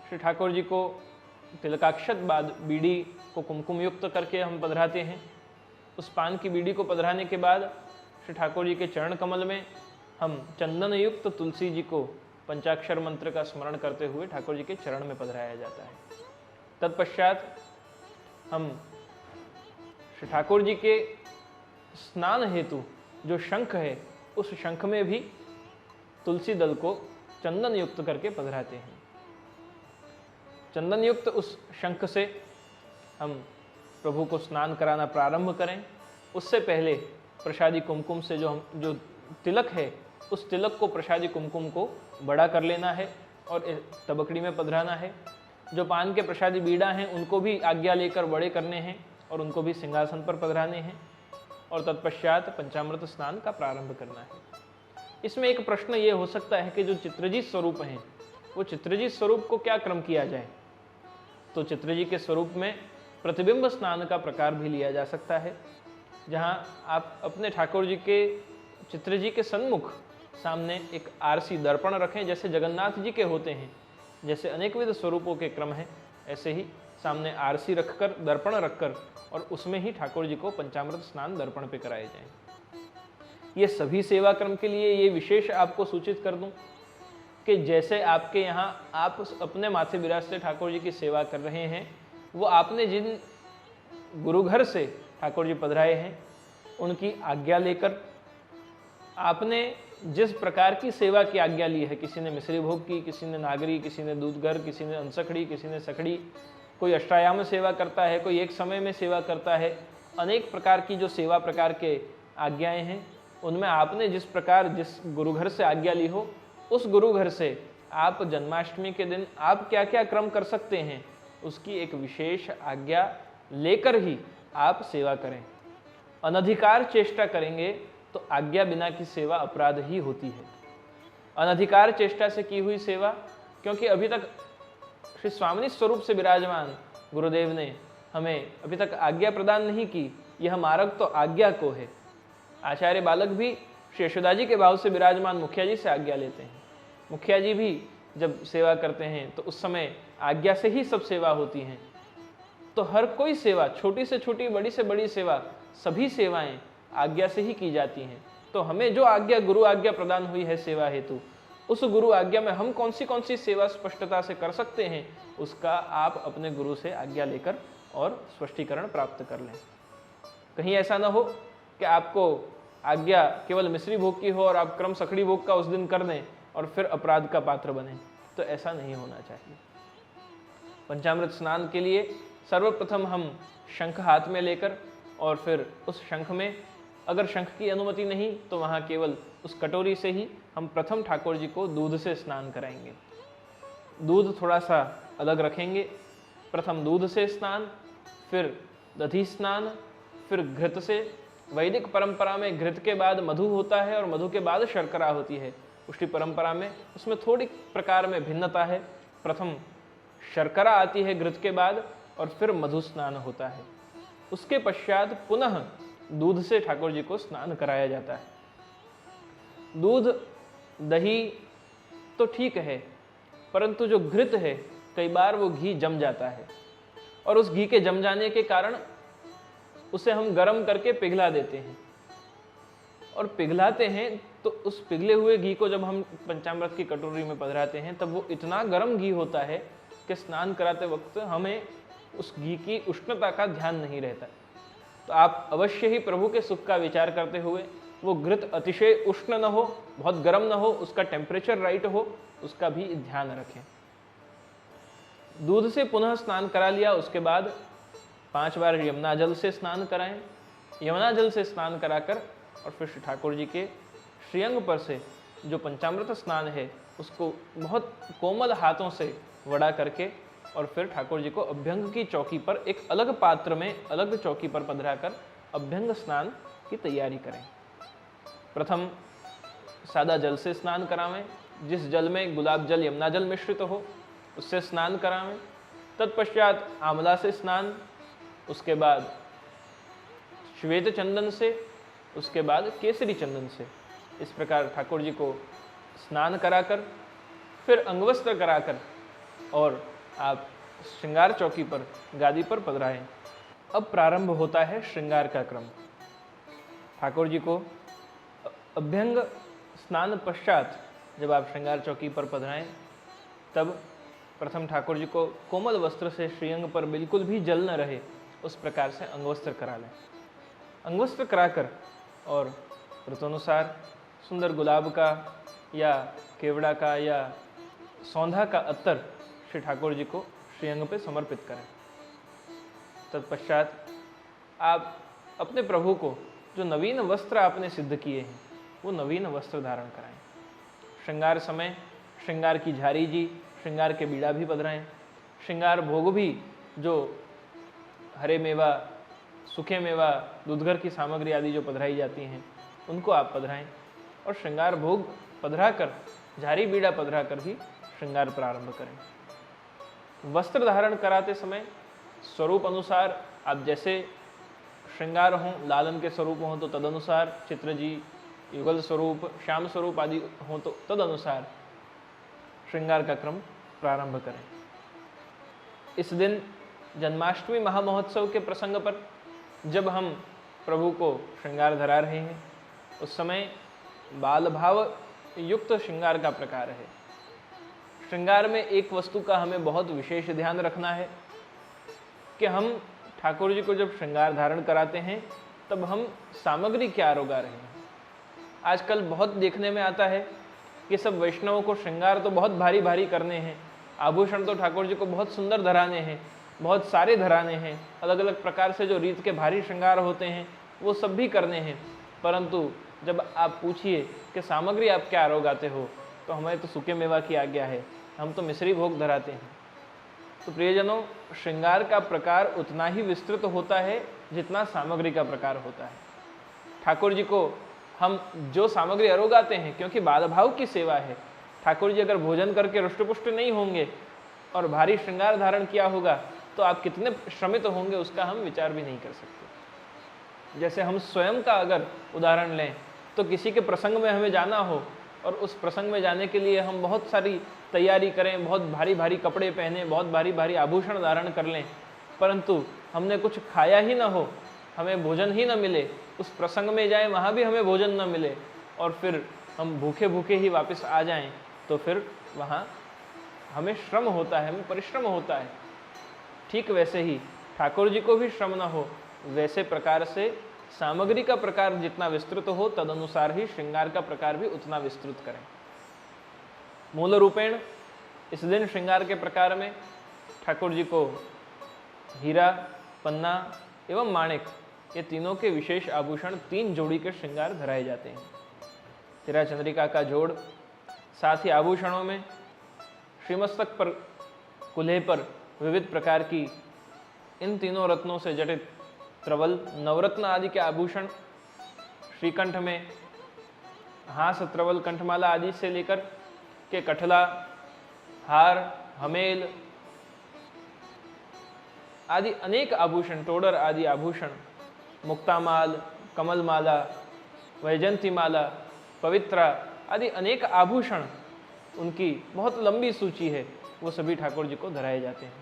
श्री ठाकुर जी को तिलकाक्षत बाद बीड़ी को कुमकुम युक्त करके हम पधराते हैं। उस पान की बीड़ी को पधराने के बाद श्री ठाकुर जी के चरण कमल में हम चंदन युक्त तुलसी जी को पंचाक्षर मंत्र का स्मरण करते हुए ठाकुर जी के चरण में पधराया जाता है। तत्पश्चात हम श्री ठाकुर जी के स्नान हेतु जो शंख है, उस शंख में भी तुलसी दल को चंदन युक्त करके पधराते हैं। चंदन युक्त उस शंख से हम प्रभु को स्नान कराना प्रारंभ करें। उससे पहले प्रसादी कुमकुम से जो तिलक है, उस तिलक को, प्रसादी कुमकुम को बड़ा कर लेना है और तबकड़ी में पधराना है। जो पान के प्रसादी बीड़ा हैं उनको भी आज्ञा लेकर बड़े करने हैं और उनको भी सिंहासन पर पधराने हैं और तत्पश्चात पंचामृत स्नान का प्रारंभ करना है। इसमें एक प्रश्न ये हो सकता है कि जो चित्रजी स्वरूप हैं, वो चित्रजी स्वरूप को क्या क्रम किया जाए। तो चित्रजी के स्वरूप में प्रतिबिंब स्नान का प्रकार भी लिया जा सकता है, जहाँ आप अपने ठाकुर जी के, चित्रजी के सन्मुख सामने एक आरसी दर्पण रखें, जैसे जगन्नाथ जी के होते हैं। जैसे अनेकविध स्वरूपों के क्रम है, ऐसे ही सामने आरसी रखकर, दर्पण रखकर और उसमें ही ठाकुर जी को पंचामृत स्नान दर्पण पे कराए जाएं। ये सभी सेवा क्रम के लिए ये विशेष आपको सूचित कर दूं कि जैसे आपके यहाँ आप अपने माथे विराजते ठाकुर जी की सेवा कर रहे हैं, वो आपने जिन गुरु घर से ठाकुर जी पधराए हैं उनकी आज्ञा लेकर आपने जिस प्रकार की सेवा की आज्ञा ली है, किसी ने मिश्री भोग की, किसी ने नागरी, किसी ने दूधगर, किसी ने अंसखड़ी, किसी ने सखड़ी, कोई अष्टायाम सेवा करता है, कोई एक समय में सेवा करता है, अनेक प्रकार की जो सेवा प्रकार के आज्ञाएं हैं, उनमें आपने जिस प्रकार जिस गुरु घर से आज्ञा ली हो, उस गुरु घर से आप जन्माष्टमी के दिन आप क्या क्या क्रम कर सकते हैं, उसकी एक विशेष आज्ञा लेकर ही आप सेवा करें। अनधिकार चेष्टा करेंगे तो आज्ञा बिना की सेवा अपराध ही होती है। अनधिकार चेष्टा से की हुई सेवा, क्योंकि अभी तक श्री स्वामिनी स्वरूप से विराजमान गुरुदेव ने हमें अभी तक आज्ञा प्रदान नहीं की, यह मार्ग तो आज्ञा को है। आचार्य बालक भी श्री यशोदा जी के भाव से विराजमान मुखिया जी से आज्ञा लेते हैं। मुखिया जी भी जब सेवा करते हैं तो उस समय आज्ञा से ही सब सेवा होती हैं। तो हर कोई सेवा, छोटी से छोटी, बड़ी से बड़ी सेवा, सभी सेवाएं आज्ञा से ही की जाती हैं। तो हमें जो आज्ञा गुरु आज्ञा प्रदान हुई है सेवा हेतु, उस गुरु आज्ञा में हम कौन सी सेवा स्पष्टता से कर सकते हैं, उसका आप अपने गुरु से आज्ञा लेकर और स्पष्टीकरण प्राप्त कर लें। कहीं ऐसा ना हो कि आपको आज्ञा केवल मिश्री भोग की हो और आप क्रम सखड़ी भोग का उस दिन कर दें और फिर अपराध का पात्र बने, तो ऐसा नहीं होना चाहिए। पंचामृत स्नान के लिए सर्वप्रथम हम शंख हाथ में लेकर और फिर उस शंख में, अगर शंख की अनुमति नहीं तो वहाँ केवल उस कटोरी से ही हम प्रथम ठाकुर जी को दूध से स्नान कराएंगे। दूध थोड़ा सा अलग रखेंगे, प्रथम दूध से स्नान, फिर दधी स्नान, फिर घृत से। वैदिक परंपरा में घृत के बाद मधु होता है और मधु के बाद शर्करा होती है। उष्टी परंपरा में उसमें थोड़ी प्रकार में भिन्नता है। प्रथम शर्करा आती है घृत के बाद और फिर मधु स्नान होता है। उसके पश्चात पुनः दूध से ठाकुर जी को स्नान कराया जाता है। दूध दही तो ठीक है, परंतु जो घृत है कई बार वो घी जम जाता है और उस घी के जम जाने के कारण उसे हम गर्म करके पिघला देते हैं। और पिघलाते हैं तो उस पिघले हुए घी को जब हम पंचामृत की कटोरी में पधराते हैं तब वो इतना गर्म घी होता है कि स्नान कराते वक्त हमें उस घी की उष्णता का ध्यान नहीं रहता। तो आप अवश्य ही प्रभु के सुख का विचार करते हुए वो घृत अतिशय उष्ण न हो, बहुत गर्म न हो, उसका टेम्परेचर राइट हो, उसका भी ध्यान रखें। दूध से पुनः स्नान करा लिया, उसके बाद 5 बार यमुना जल से स्नान कराएं। यमुना जल से स्नान कराकर और फिर श्री ठाकुर जी के श्रीअंग पर से जो पंचामृत स्नान है उसको बहुत कोमल हाथों से वड़ा करके और फिर ठाकुर जी को अभ्यंग की चौकी पर एक अलग पात्र में अलग चौकी पर पधराकर अभ्यंग स्नान की तैयारी करें। प्रथम सादा जल से स्नान करावें, जिस जल में गुलाब जल यमुना जल मिश्रित हो उससे स्नान करावें। तत्पश्चात आंवला से स्नान, उसके बाद श्वेत चंदन से, उसके बाद केसरी चंदन से। इस प्रकार ठाकुर जी को स्नान कराकर फिर अंगवस्त्र कराकर और आप श्रृंगार चौकी पर गादी पर पधराएं। अब प्रारंभ होता है श्रृंगार का क्रम। ठाकुर जी को अभ्यंग स्नान पश्चात जब आप श्रृंगार चौकी पर पधराएं तब प्रथम ठाकुर जी को कोमल वस्त्र से श्रीअंग पर बिल्कुल भी जल न रहे उस प्रकार से अंगवस्त्र करा लें। अंगवस्त्र कराकर और ऋतुनुसार सुंदर गुलाब का या केवड़ा का या सौंधा का अत्तर श्री ठाकुर जी को श्रीअंग पे समर्पित करें। तत्पश्चात आप अपने प्रभु को जो नवीन वस्त्र आपने सिद्ध किए हैं वो नवीन वस्त्र धारण कराएं। श्रृंगार समय श्रृंगार की झारी जी, श्रृंगार के बीड़ा भी पधराएं। श्रृंगार भोग भी जो हरे मेवा, सूखे मेवा, दूधगर की सामग्री आदि जो पधराई जाती हैं उनको आप पधराएं और श्रृंगार भोग पधरा कर, झारी बीड़ा पधरा कर भी श्रृंगार प्रारंभ करें। वस्त्र धारण कराते समय स्वरूप अनुसार आप जैसे श्रृंगार हों, लालन के स्वरूप हों तो तदनुसार, चित्र जी, युगल स्वरूप, श्याम स्वरूप आदि हों तो तदनुसार श्रृंगार का क्रम प्रारंभ करें। इस दिन जन्माष्टमी महामहोत्सव के प्रसंग पर जब हम प्रभु को श्रृंगार धरा रहे हैं उस समय बाल भाव युक्त श्रृंगार का प्रकार है। श्रृंगार में एक वस्तु का हमें बहुत विशेष ध्यान रखना है कि हम ठाकुर जी को जब श्रृंगार धारण कराते हैं तब हम सामग्री क्या रोगा रहे हैं। आजकल बहुत देखने में आता है कि सब वैष्णवों को श्रृंगार तो बहुत भारी भारी करने हैं, आभूषण तो ठाकुर जी को बहुत सुंदर धराने हैं, बहुत सारे धराने हैं, अलग अलग प्रकार से जो रीत के भारी श्रृंगार होते हैं वो सब भी करने हैं, परंतु जब आप पूछिए कि सामग्री आप क्या आरोगाते हो तो हमें तो सूखे मेवा की आज्ञा है, हम तो मिश्री भोग धराते हैं। तो प्रियजनों, श्रृंगार का प्रकार उतना ही विस्तृत होता है जितना सामग्री का प्रकार होता है। ठाकुर जी को हम जो सामग्री आरोगाते हैं, क्योंकि बाल भाव की सेवा है, ठाकुर जी अगर भोजन करके रुष्ट-पुष्ट नहीं होंगे और भारी श्रृंगार धारण किया होगा तो आप कितने श्रमित होंगे उसका हम विचार भी नहीं कर सकते। जैसे हम स्वयं का अगर उदाहरण लें तो किसी के प्रसंग में हमें जाना हो और उस प्रसंग में जाने के लिए हम बहुत सारी तैयारी करें, बहुत भारी भारी कपड़े पहने, बहुत भारी भारी आभूषण धारण कर लें, परंतु हमने कुछ खाया ही ना हो, हमें भोजन ही ना मिले, उस प्रसंग में जाएं वहाँ भी हमें भोजन ना मिले और फिर हम भूखे भूखे ही वापस आ जाएं, तो फिर वहाँ हमें श्रम होता है, हमें परिश्रम होता है। ठीक वैसे ही ठाकुर जी को भी श्रम ना हो, वैसे प्रकार से सामग्री का प्रकार जितना विस्तृत हो तदनुसार ही श्रृंगार का प्रकार भी उतना विस्तृत करें। मूल रूपेण इस दिन श्रृंगार के प्रकार में ठाकुर जी को हीरा, पन्ना एवं माणिक ये तीनों के विशेष आभूषण 3 जोड़ी के श्रृंगार धराए जाते हैं। हीरा चंद्रिका का जोड़, साथ ही आभूषणों में श्रीमस्तक पर, कुल्हे पर विविध प्रकार की इन तीनों रत्नों से जटित त्रवल, नवरत्न आदि के आभूषण, श्रीकंठ में हास, त्रवल, कंठमाला आदि से लेकर के कठला, हार, हमेल आदि अनेक आभूषण, टोडर आदि आभूषण, मुक्तामाल, कमलमाला, वैजंती माला, पवित्रा आदि अनेक आभूषण, उनकी बहुत लंबी सूची है, वो सभी ठाकुर जी को धराए जाते हैं।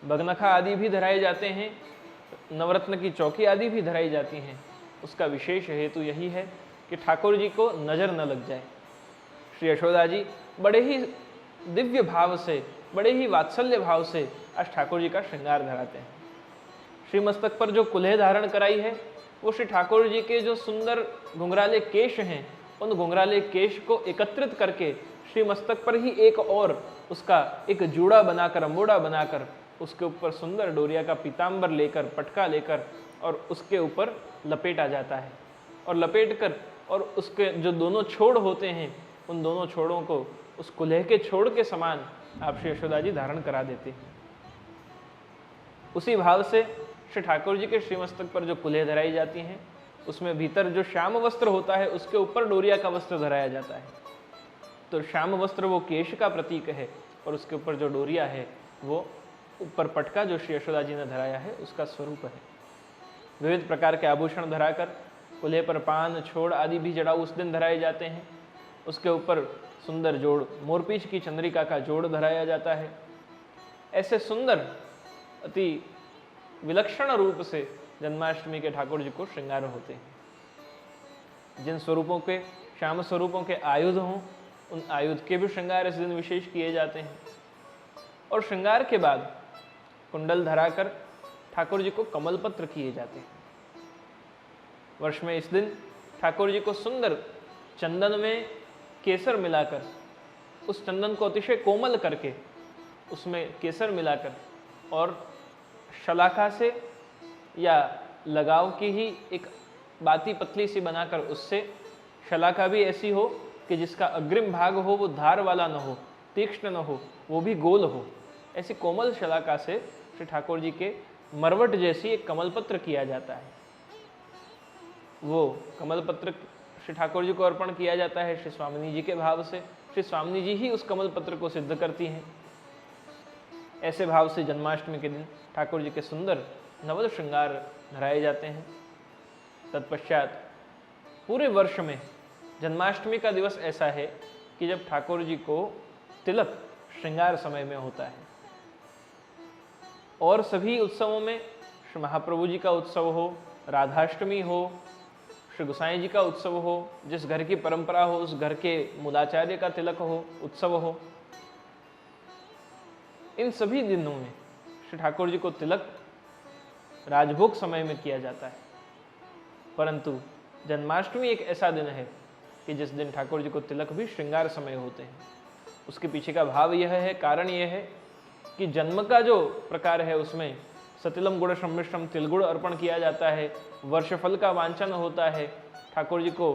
बगनखा आदि भी धराए जाते हैं, नवरत्न की चौकी आदि भी धराई जाती हैं। उसका विशेष हेतु यही है कि ठाकुर जी को नजर न लग जाए। श्री यशोदा जी बड़े ही दिव्य भाव से, बड़े ही वात्सल्य भाव से आज ठाकुर जी का श्रृंगार धराते हैं। श्री मस्तक पर जो कुल्हे धारण कराई है वो श्री ठाकुर जी के जो सुंदर घुंघराले केश हैं, उन घुंघराले केश को एकत्रित करके श्री मस्तक पर ही एक और उसका एक जूड़ा बनाकर, अंबोड़ा बनाकर, उसके ऊपर सुंदर डोरिया का पीताम्बर लेकर, पटका लेकर और उसके ऊपर लपेटा जाता है। और लपेट कर और उसके जो दोनों छोड़ होते हैं, उन दोनों छोड़ों को उस कुल्हे के छोड़ के समान आप श्री यशोदा जी धारण करा देते हैं। उसी भाव से श्री ठाकुर जी के श्रीमस्तक पर जो कुल्हे धराई जाती हैं, उसमें भीतर जो श्याम वस्त्र होता है उसके ऊपर डोरिया का वस्त्र धराया जाता है। तो श्याम वस्त्र वो केश का प्रतीक है और उसके ऊपर जो डोरिया है वो ऊपर पटका जो श्री यशोदा जी ने धराया है उसका स्वरूप है। विविध प्रकार के आभूषण धराकर कुल्हे पर पान, छोड़ आदि भी जड़ाऊ उस दिन धराए जाते हैं। उसके ऊपर सुंदर जोड़, मोरपींछ की चंद्रिका का जोड़ धराया जाता है। ऐसे सुंदर, अति विलक्षण रूप से जन्माष्टमी के ठाकुर जी को श्रृंगार होते हैं। जिन स्वरूपों के, श्याम स्वरूपों के आयुध हों, उन आयुध के भी श्रृंगार इस दिन विशेष किए जाते हैं। और श्रृंगार के बाद कुंडल धराकर ठाकुर जी को कमल पत्र किए जाते हैं। वर्ष में इस दिन ठाकुर जी को सुंदर चंदन में केसर मिलाकर, उस चंदन को अतिशय कोमल करके उसमें केसर मिलाकर और शलाका से या लगाव की ही एक बाती पतली सी बनाकर, उससे शलाका भी ऐसी हो कि जिसका अग्रिम भाग हो वो धार वाला न हो, तीक्ष्ण न हो, वो भी गोल हो, ऐसी कोमल शलाका से श्री ठाकुर जी के मरवट जैसी एक कमल पत्र किया जाता है। वो कमल पत्र श्री ठाकुर जी को अर्पण किया जाता है श्री स्वामिनी जी के भाव से। श्री स्वामिनी जी ही उस कमल पत्र को सिद्ध करती हैं। ऐसे भाव से जन्माष्टमी के दिन ठाकुर जी के सुंदर नवल श्रृंगार धराए जाते हैं। तत्पश्चात पूरे वर्ष में जन्माष्टमी का दिवस ऐसा है कि जब ठाकुर जी को तिलक श्रृंगार समय में होता है। और सभी उत्सवों में, श्री महाप्रभु जी का उत्सव हो, राधाष्टमी हो, श्री गोसाई जी का उत्सव हो, जिस घर की परंपरा हो उस घर के मूलाचार्य का तिलक हो, उत्सव हो, इन सभी दिनों में श्री ठाकुर जी को तिलक राजभोग समय में किया जाता है। परंतु जन्माष्टमी एक ऐसा दिन है कि जिस दिन ठाकुर जी को तिलक भी श्रृंगार समय होते हैं। उसके पीछे का भाव यह है, कारण यह है कि जन्म का जो प्रकार है उसमें सतिलम गुड़ सम्मिश्रम तिलगुड़ अर्पण किया जाता है, वर्षफल का वांछन होता है, ठाकुर जी को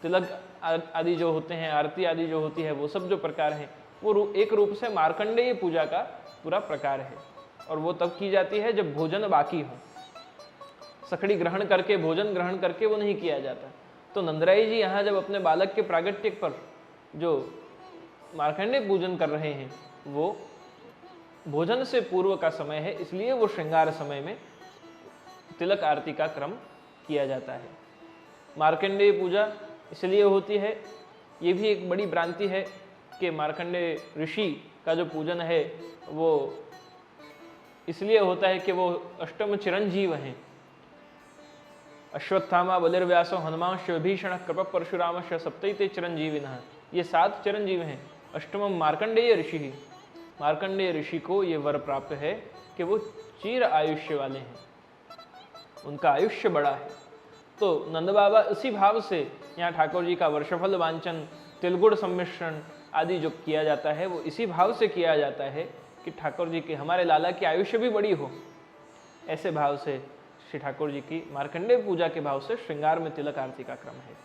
तिलक आदि जो होते हैं, आरती आदि जो होती है, वो सब जो प्रकार हैं वो एक रूप से मार्कंडेय पूजा का पूरा प्रकार है। और वो तब की जाती है जब भोजन बाकी हो, सखड़ी ग्रहण करके, भोजन ग्रहण करके वो नहीं किया जाता। तो नंदराई जी यहाँ जब अपने बालक के प्रागट्य पर जो मार्कंडेय पूजन कर रहे हैं वो भोजन से पूर्व का समय है, इसलिए वो श्रृंगार समय में तिलक आरती का क्रम किया जाता है। मार्कंडेय पूजा इसलिए होती है, ये भी एक बड़ी भ्रांति है कि मार्कंडेय ऋषि का जो पूजन है वो इसलिए होता है कि वो अष्टम चिरंजीव हैं। अश्वत्थामा बलिर्व्यासो हनुमांश विभीषण कृप परशुराम सप्तैते चिरंजीविनः, ये 7 चिरंजीव हैं। अष्टम मार्कंडेय ऋषि ही, मार्कंडेय ऋषि को ये वर प्राप्त है कि वो चिर आयुष्य वाले हैं, उनका आयुष्य बड़ा है। तो नंद बाबा इसी भाव से यहाँ ठाकुर जी का वर्षफल वांचन, तिलगुड़ सम्मिश्रण आदि जो किया जाता है वो इसी भाव से किया जाता है कि ठाकुर जी के, हमारे लाला की आयुष्य भी बड़ी हो। ऐसे भाव से श्री ठाकुर जी की मार्कंडेय पूजा के भाव से श्रृंगार में तिलक आरती का क्रम है।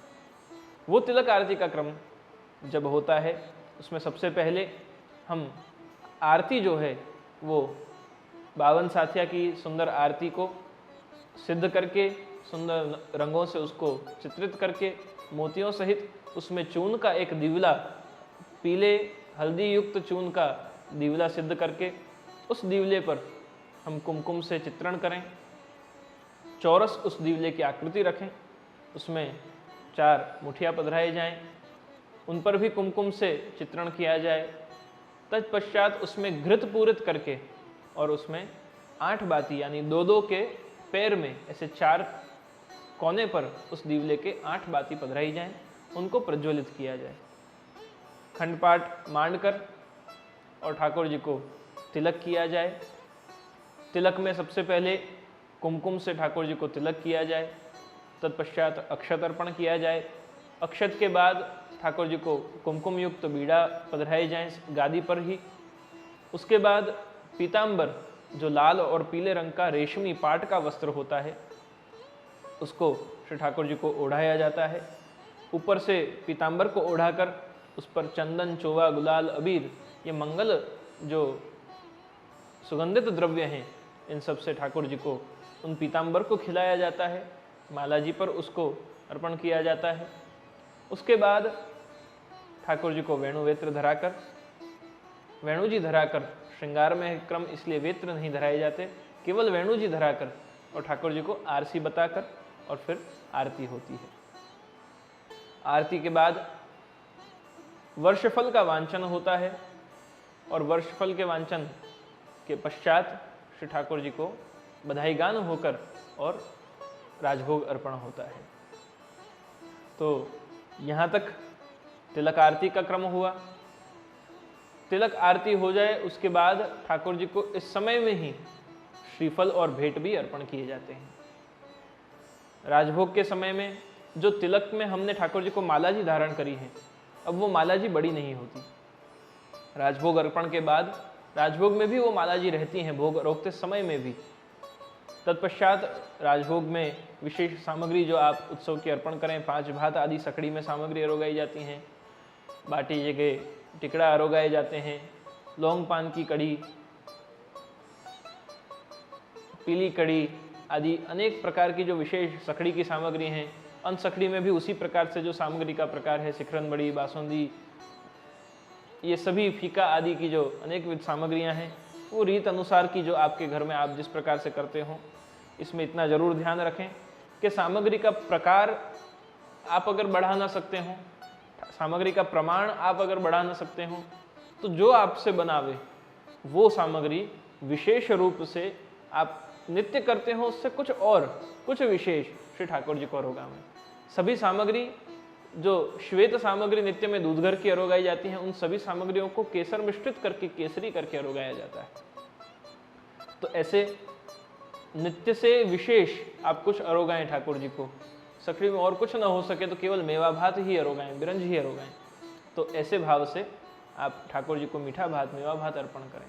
वो तिलक आरती का क्रम जब होता है उसमें सबसे पहले हम आरती जो है वो 52 साथिया की सुंदर आरती को सिद्ध करके, सुंदर रंगों से उसको चित्रित करके, मोतियों सहित उसमें चून का एक दिवला, पीले हल्दी युक्त चून का दिवला सिद्ध करके उस दिवले पर हम कुमकुम से चित्रण करें, चौरस उस दिवले की आकृति रखें, उसमें 4 मुठिया पधराए जाएं, उन पर भी कुमकुम से चित्रण किया जाए। तत्पश्चात उसमें घृत पूरित करके और उसमें 8 बाती यानी 2-2 के पैर में ऐसे 4 कोने पर उस दिवले के 8 बाती पधराई जाएं, उनको प्रज्वलित किया जाए। खंडपाठ मांडकर और ठाकुर जी को तिलक किया जाए। तिलक में सबसे पहले कुमकुम से ठाकुर जी को तिलक किया जाए, तत्पश्चात अक्षत अर्पण किया जाए। अक्षत के बाद ठाकुर जी को कुमकुम युक्त बीड़ा पधराए जाएं गादी पर ही। उसके बाद पीतांबर, जो लाल और पीले रंग का रेशमी पाट का वस्त्र होता है, उसको श्री ठाकुर जी को ओढ़ाया जाता है। ऊपर से पीतांबर को ओढ़ाकर उस पर चंदन, चोवा, गुलाल, अबीर, ये मंगल जो सुगंधित द्रव्य हैं, इन सब से ठाकुर जी को उन पीतांबर को खिलाया जाता है। माला जी पर उसको अर्पण किया जाता है। उसके बाद ठाकुर जी को वेणुवेत्र धराकर, वेणु जी धराकर, श्रृंगार में क्रम इसलिए वेत्र नहीं धराए जाते, केवल वेणु जी धराकर और ठाकुर जी को आरसी बताकर और फिर आरती होती है। आरती के बाद वर्षफल का वांचन होता है और वर्षफल के वांचन के पश्चात श्री ठाकुर जी को बधाई गान होकर और राजभोग अर्पण होता है। तो यहाँ तक तिलक आरती का क्रम हुआ। तिलक आरती हो जाए उसके बाद ठाकुर जी को इस समय में ही श्रीफल और भेंट भी अर्पण किए जाते हैं। राजभोग के समय में जो तिलक में हमने ठाकुर जी को माला जी धारण करी है, अब वो माला जी बड़ी नहीं होती। राजभोग अर्पण के बाद राजभोग में भी वो माला जी रहती हैं, भोग रोकते समय में भी। तत्पश्चात राजभोग में विशेष सामग्री जो आप उत्सव की अर्पण करें, 5 भात आदि सखड़ी में सामग्री अरोगाई जाती हैं, बाटी जगह टिकड़ा अरोगाए जाते हैं, लौंग पान की कड़ी, पीली कड़ी आदि अनेक प्रकार की जो विशेष सखड़ी की सामग्री हैं। अन सखड़ी में भी उसी प्रकार से जो सामग्री का प्रकार है, शिखरन बड़ी, बासुंदी, ये सभी फीका आदि की जो अनेक विध सामग्रियां हैं, वो रीत अनुसार की जो आपके घर में आप जिस प्रकार से करते हो, इसमें इतना जरूर ध्यान रखें कि सामग्री का प्रकार आप अगर बढ़ा ना सकते हो, सामग्री का प्रमाण आप अगर बढ़ा ना सकते हो, तो जो आपसे बनावे वो सामग्री विशेष रूप से आप नित्य करते हो उससे कुछ और, कुछ विशेष श्री ठाकुर जी को अरोगा में। सभी सामग्री जो श्वेत सामग्री नित्य में दूध घर की अरोगाई जाती हैं, उन सभी सामग्रियों को केसर मिश्रित करके केसरी करके अरोगाया जाता है। तो ऐसे नित्य से विशेष आप कुछ अरोगाएं ठाकुर जी को। सखड़ी में और कुछ ना हो सके तो केवल मेवा भात ही अरोगाएं, बिरंज ही अरोगाएं। तो ऐसे भाव से आप ठाकुर जी को मीठा भात, मेवा भात अर्पण करें।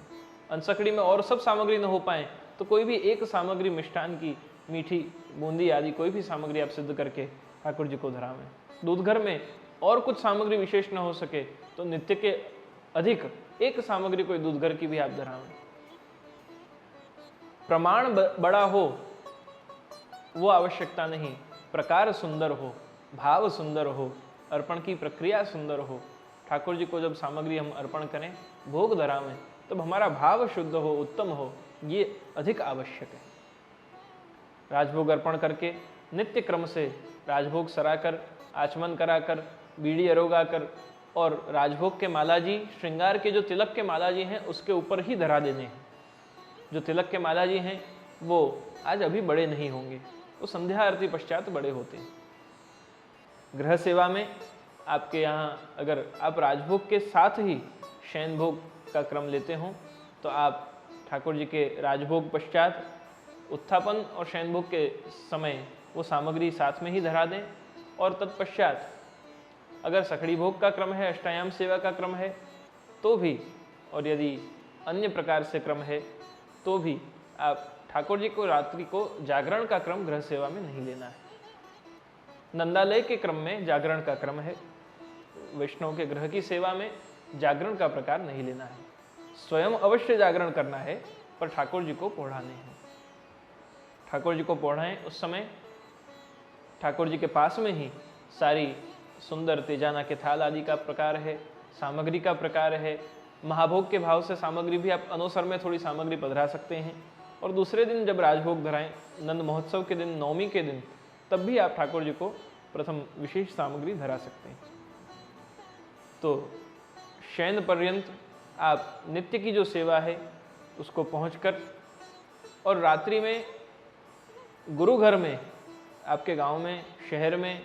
अनसकड़ी में और सब सामग्री न हो पाए तो कोई भी एक सामग्री मिष्ठान की, मीठी बूंदी आदि कोई भी सामग्री आप सिद्ध करके ठाकुर जी को धरावें। दूध घर में और कुछ सामग्री विशेष न हो सके तो नित्य के अधिक एक सामग्री कोई दूध घर की भी आप धरावें। प्रमाण बड़ा हो वो आवश्यकता नहीं, प्रकार सुंदर हो, भाव सुंदर हो, अर्पण की प्रक्रिया सुंदर हो। ठाकुर जी को जब सामग्री हम अर्पण करें, भोग धरावें, तब हमारा भाव शुद्ध हो, उत्तम हो, ये अधिक आवश्यक है। राजभोग अर्पण करके नित्य क्रम से राजभोग सराकर, आचमन कराकर, बीड़ी अरोगाकर और राजभोग के मालाजी, श्रृंगार के जो तिलक के मालाजी हैं उसके ऊपर ही धरा देने हैं। जो तिलक के मालाजी हैं वो आज अभी बड़े नहीं होंगे, वो संध्या आरती पश्चात बड़े होते हैं। गृह सेवा में आपके यहाँ अगर आप राजभोग के साथ ही शयन भोग का क्रम लेते हो तो आप ठाकुर जी के राजभोग पश्चात उत्थापन और शयन भोग के समय वो सामग्री साथ में ही धरा दें। और तत्पश्चात अगर सखड़ी भोग का क्रम है, अष्टायाम सेवा का क्रम है तो भी, और यदि अन्य प्रकार से क्रम है तो भी आप ठाकुर जी को रात्रि को जागरण का क्रम गृह सेवा में नहीं लेना है। नंदालय के क्रम में जागरण का क्रम है, वैष्णव के गृह की सेवा में जागरण का प्रकार नहीं लेना है। स्वयं अवश्य जागरण करना है पर ठाकुर जी को पढ़ाने हैं। ठाकुर जी को पढ़ाएं उस समय ठाकुर जी के पास में ही सारी सुंदर तेजाना के थाल आदि का प्रकार है, सामग्री का प्रकार है। महाभोग के भाव से सामग्री भी आप अनुसर में थोड़ी सामग्री पधरा सकते हैं। और दूसरे दिन जब राजभोग धराएं, नंद महोत्सव के दिन, नवमी के दिन, तब भी आप ठाकुर जी को प्रथम विशेष सामग्री धरा सकते हैं। तो शयन पर्यंत आप नित्य की जो सेवा है उसको पहुंचकर, और रात्रि में गुरु घर में, आपके गांव में, शहर में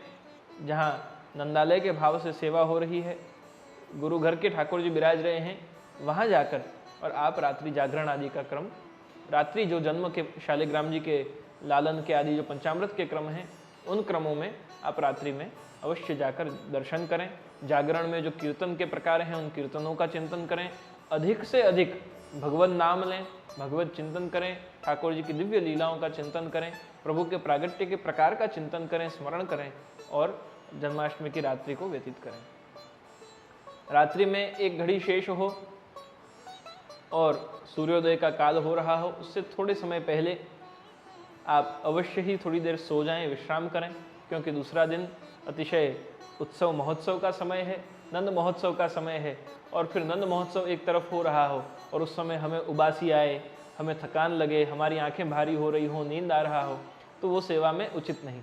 जहां नंदालय के भाव से सेवा हो रही है, गुरु घर के ठाकुर जी विराज रहे हैं, वहां जाकर और आप रात्रि जागरण आदि का क्रम, रात्रि जो जन्म के शालिग्राम जी के लालन के आदि जो पंचामृत के क्रम हैं, उन क्रमों में आप रात्रि में अवश्य जाकर दर्शन करें। जागरण में जो कीर्तन के प्रकार हैं उन कीर्तनों का चिंतन करें, अधिक से अधिक भगवत नाम लें, भगवत चिंतन करें, ठाकुर जी की दिव्य लीलाओं का चिंतन करें, प्रभु के प्रागट्य के प्रकार का चिंतन करें, स्मरण करें और जन्माष्टमी की रात्रि को व्यतीत करें। रात्रि में एक घड़ी शेष हो और सूर्योदय का काल हो रहा हो, उससे थोड़े समय पहले आप अवश्य ही थोड़ी देर सो जाएं, विश्राम करें, क्योंकि दूसरा दिन अतिशय उत्सव महोत्सव का समय है, नंद महोत्सव का समय है। और फिर नंद महोत्सव एक तरफ हो रहा हो और उस समय हमें उबासी आए, हमें थकान लगे, हमारी आंखें भारी हो रही हो, नींद आ रहा हो, तो वो सेवा में उचित नहीं।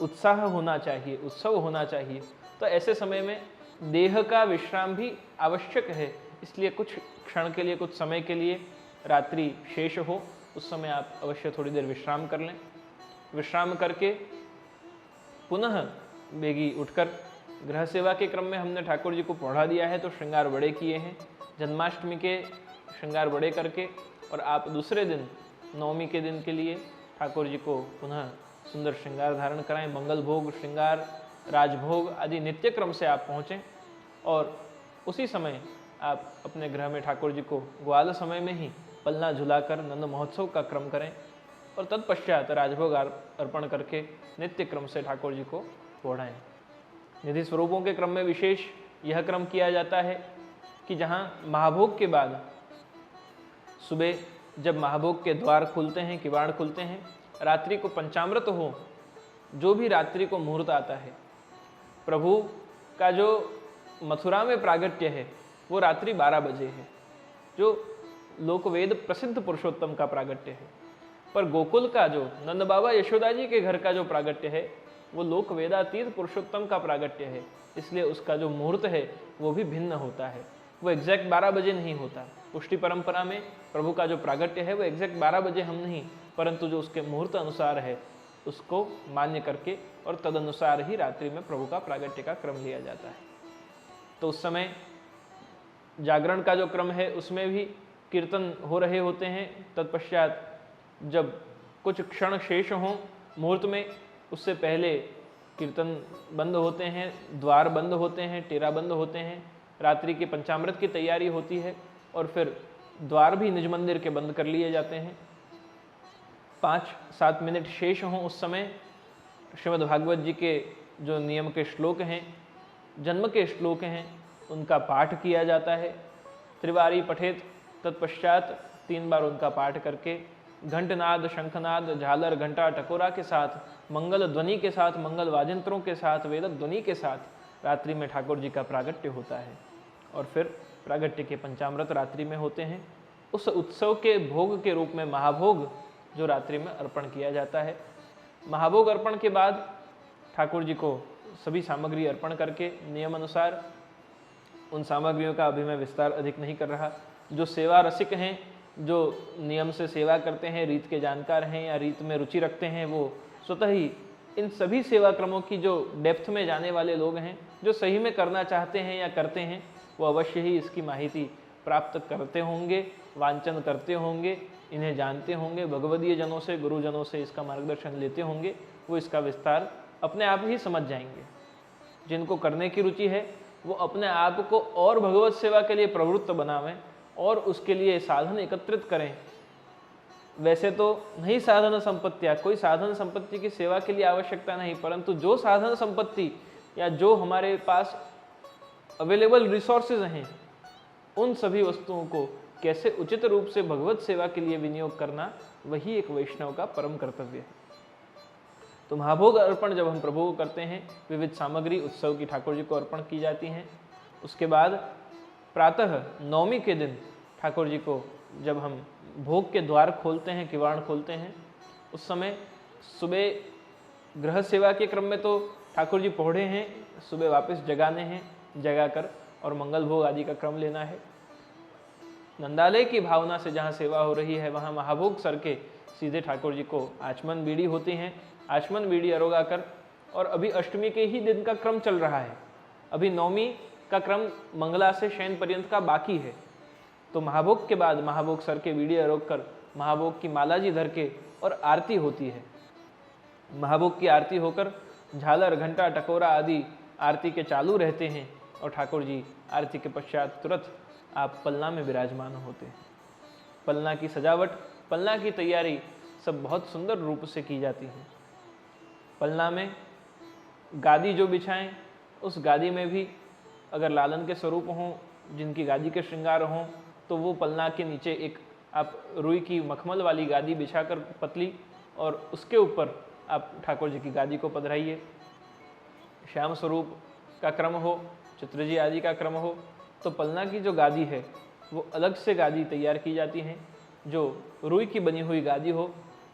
उत्साह होना चाहिए, उत्सव होना चाहिए। तो ऐसे समय में देह का विश्राम भी आवश्यक है, इसलिए कुछ क्षण के लिए, कुछ समय के लिए रात्रि शेष हो, उस समय आप अवश्य थोड़ी देर विश्राम कर लें। विश्राम करके पुनः बेगी उठकर, गृह सेवा के क्रम में हमने ठाकुर जी को पढ़ा दिया है तो श्रृंगार बड़े किए हैं, जन्माष्टमी के श्रृंगार बड़े करके, और आप दूसरे दिन नवमी के दिन के लिए ठाकुर जी को पुनः सुंदर श्रृंगार धारण कराएं। मंगल भोग, श्रृंगार, राजभोग आदि नित्य क्रम से आप पहुँचें और उसी समय आप अपने गृह में ठाकुर जी को ग्वाल समय में ही पलना झुलाकर नंद महोत्सव का क्रम करें और तत्पश्चात राजभोग अर्पण करके नित्य क्रम से ठाकुर जी को पढ़ाएं। निधि स्वरूपों के क्रम में विशेष यह क्रम किया जाता है कि जहाँ महाभोग के बाद सुबह जब महाभोग के द्वार खुलते हैं, किवाड़ खुलते हैं, रात्रि को पंचामृत हो, जो भी रात्रि को मुहूर्त आता है, प्रभु का जो मथुरा में प्रागट्य है वो रात्रि 12 बजे है, जो लोकवेद प्रसिद्ध पुरुषोत्तम का प्रागट्य है। पर गोकुल का जो नंद बाबा यशोदा जी के घर का जो प्रागट्य है वो लोक वेदातीत पुरुषोत्तम का प्रागट्य है, इसलिए उसका जो मुहूर्त है वो भी भिन्न होता है। वो एग्जैक्ट 12 बजे नहीं होता। पुष्टि परंपरा में प्रभु का जो प्रागट्य है वो एग्जैक्ट 12 बजे हम नहीं, परंतु जो उसके मुहूर्त अनुसार है उसको मान्य करके और तदनुसार ही रात्रि में प्रभु का प्रागट्य का क्रम लिया जाता है। तो उस समय जागरण का जो क्रम है उसमें भी कीर्तन हो रहे होते हैं। तत्पश्चात जब कुछ क्षण शेष हों मुहूर्त में, उससे पहले कीर्तन बंद होते हैं, द्वार बंद होते हैं, टेरा बंद होते हैं, रात्रि के पंचामृत की तैयारी होती है और फिर द्वार भी निज मंदिर के बंद कर लिए जाते हैं। 5-7 मिनट शेष हों उस समय श्रीमद् भागवत जी के जो नियम के श्लोक हैं, जन्म के श्लोक हैं, उनका पाठ किया जाता है। त्रिवारी पठेत, तत्पश्चात 3 बार उनका पाठ करके घंटनाद, शंखनाद, झालर, घंटा, टकोरा के साथ, मंगल ध्वनि के साथ, मंगल वाजंत्रों के साथ, वेद ध्वनि के साथ रात्रि में ठाकुर जी का प्रागट्य होता है और फिर प्रागट्य के पंचामृत रात्रि में होते हैं। उस उत्सव के भोग के रूप में महाभोग जो रात्रि में अर्पण किया जाता है। महाभोग अर्पण के बाद ठाकुर जी को सभी सामग्री अर्पण करके नियम अनुसार, उन सामग्रियों का अभी मैं विस्तार अधिक नहीं कर रहा, जो सेवा रसिक हैं, जो नियम से सेवा करते हैं, रीत के जानकार हैं या रीत में रुचि रखते हैं, वो स्वतः ही इन सभी सेवा क्रमों की जो डेप्थ में जाने वाले लोग हैं, जो सही में करना चाहते हैं या करते हैं, वो अवश्य ही इसकी माहिती प्राप्त करते होंगे, वांछन करते होंगे, इन्हें जानते होंगे, भगवदीय जनों से, गुरुजनों से इसका मार्गदर्शन लेते होंगे, वो इसका विस्तार अपने आप ही समझ जाएंगे। जिनको करने की रुचि है वो अपने आप को और भगवत सेवा के लिए प्रवृत्त बनावें और उसके लिए साधन एकत्रित करें। वैसे तो नहीं साधन संपत्तियाँ, कोई साधन संपत्ति की सेवा के लिए आवश्यकता नहीं, परंतु जो साधन संपत्ति या जो हमारे पास अवेलेबल रिसोर्सेज हैं, उन सभी वस्तुओं को कैसे उचित रूप से भगवत सेवा के लिए विनियोग करना, वही एक वैष्णव का परम कर्तव्य है। तो महाभोग अर्पण जब हम प्रभु को करते हैं, विविध सामग्री उत्सव की ठाकुर जी को अर्पण की जाती हैं। उसके बाद प्रातः नवमी के दिन ठाकुर जी को जब हम भोग के द्वार खोलते हैं, किवाड़ खोलते हैं, उस समय सुबह गृह सेवा के क्रम में तो ठाकुर जी पौढ़े हैं, सुबह वापस जगाने हैं, जगाकर और मंगल भोग आदि का क्रम लेना है। नंदालय की भावना से जहाँ सेवा हो रही है वहाँ महाभोग सर के सीधे ठाकुर जी को आचमन बीड़ी होती हैं, आचमन बीड़ी अरोगाकर, और अभी अष्टमी के ही दिन का क्रम चल रहा है, अभी नवमी का क्रम मंगला से शयन पर्यंत का बाकी है। तो महाभोग के बाद महाभोग सर के बीड़ी अरोग कर महाभोग की माला जी धर के और आरती होती है। महाभोग की आरती होकर झालर, घंटा, टकोरा आदि आरती के चालू रहते हैं और ठाकुर जी आरती के पश्चात तुरंत आप पलना में विराजमान होते हैं। पलना की सजावट, पलना की तैयारी सब बहुत सुंदर रूप से की जाती है। पलना में गादी जो बिछाएं, उस गादी में भी अगर लालन के स्वरूप हों, जिनकी गादी के श्रृंगार हों, तो वो पलना के नीचे एक आप रुई की मखमल वाली गादी बिछाकर पतली, और उसके ऊपर आप ठाकुर जी की गादी को पधराइए। श्याम स्वरूप का क्रम हो, चित्रजी आदि का क्रम हो, तो पलना की जो गादी है वो अलग से गादी तैयार की जाती हैं, जो रुई की बनी हुई गादी हो।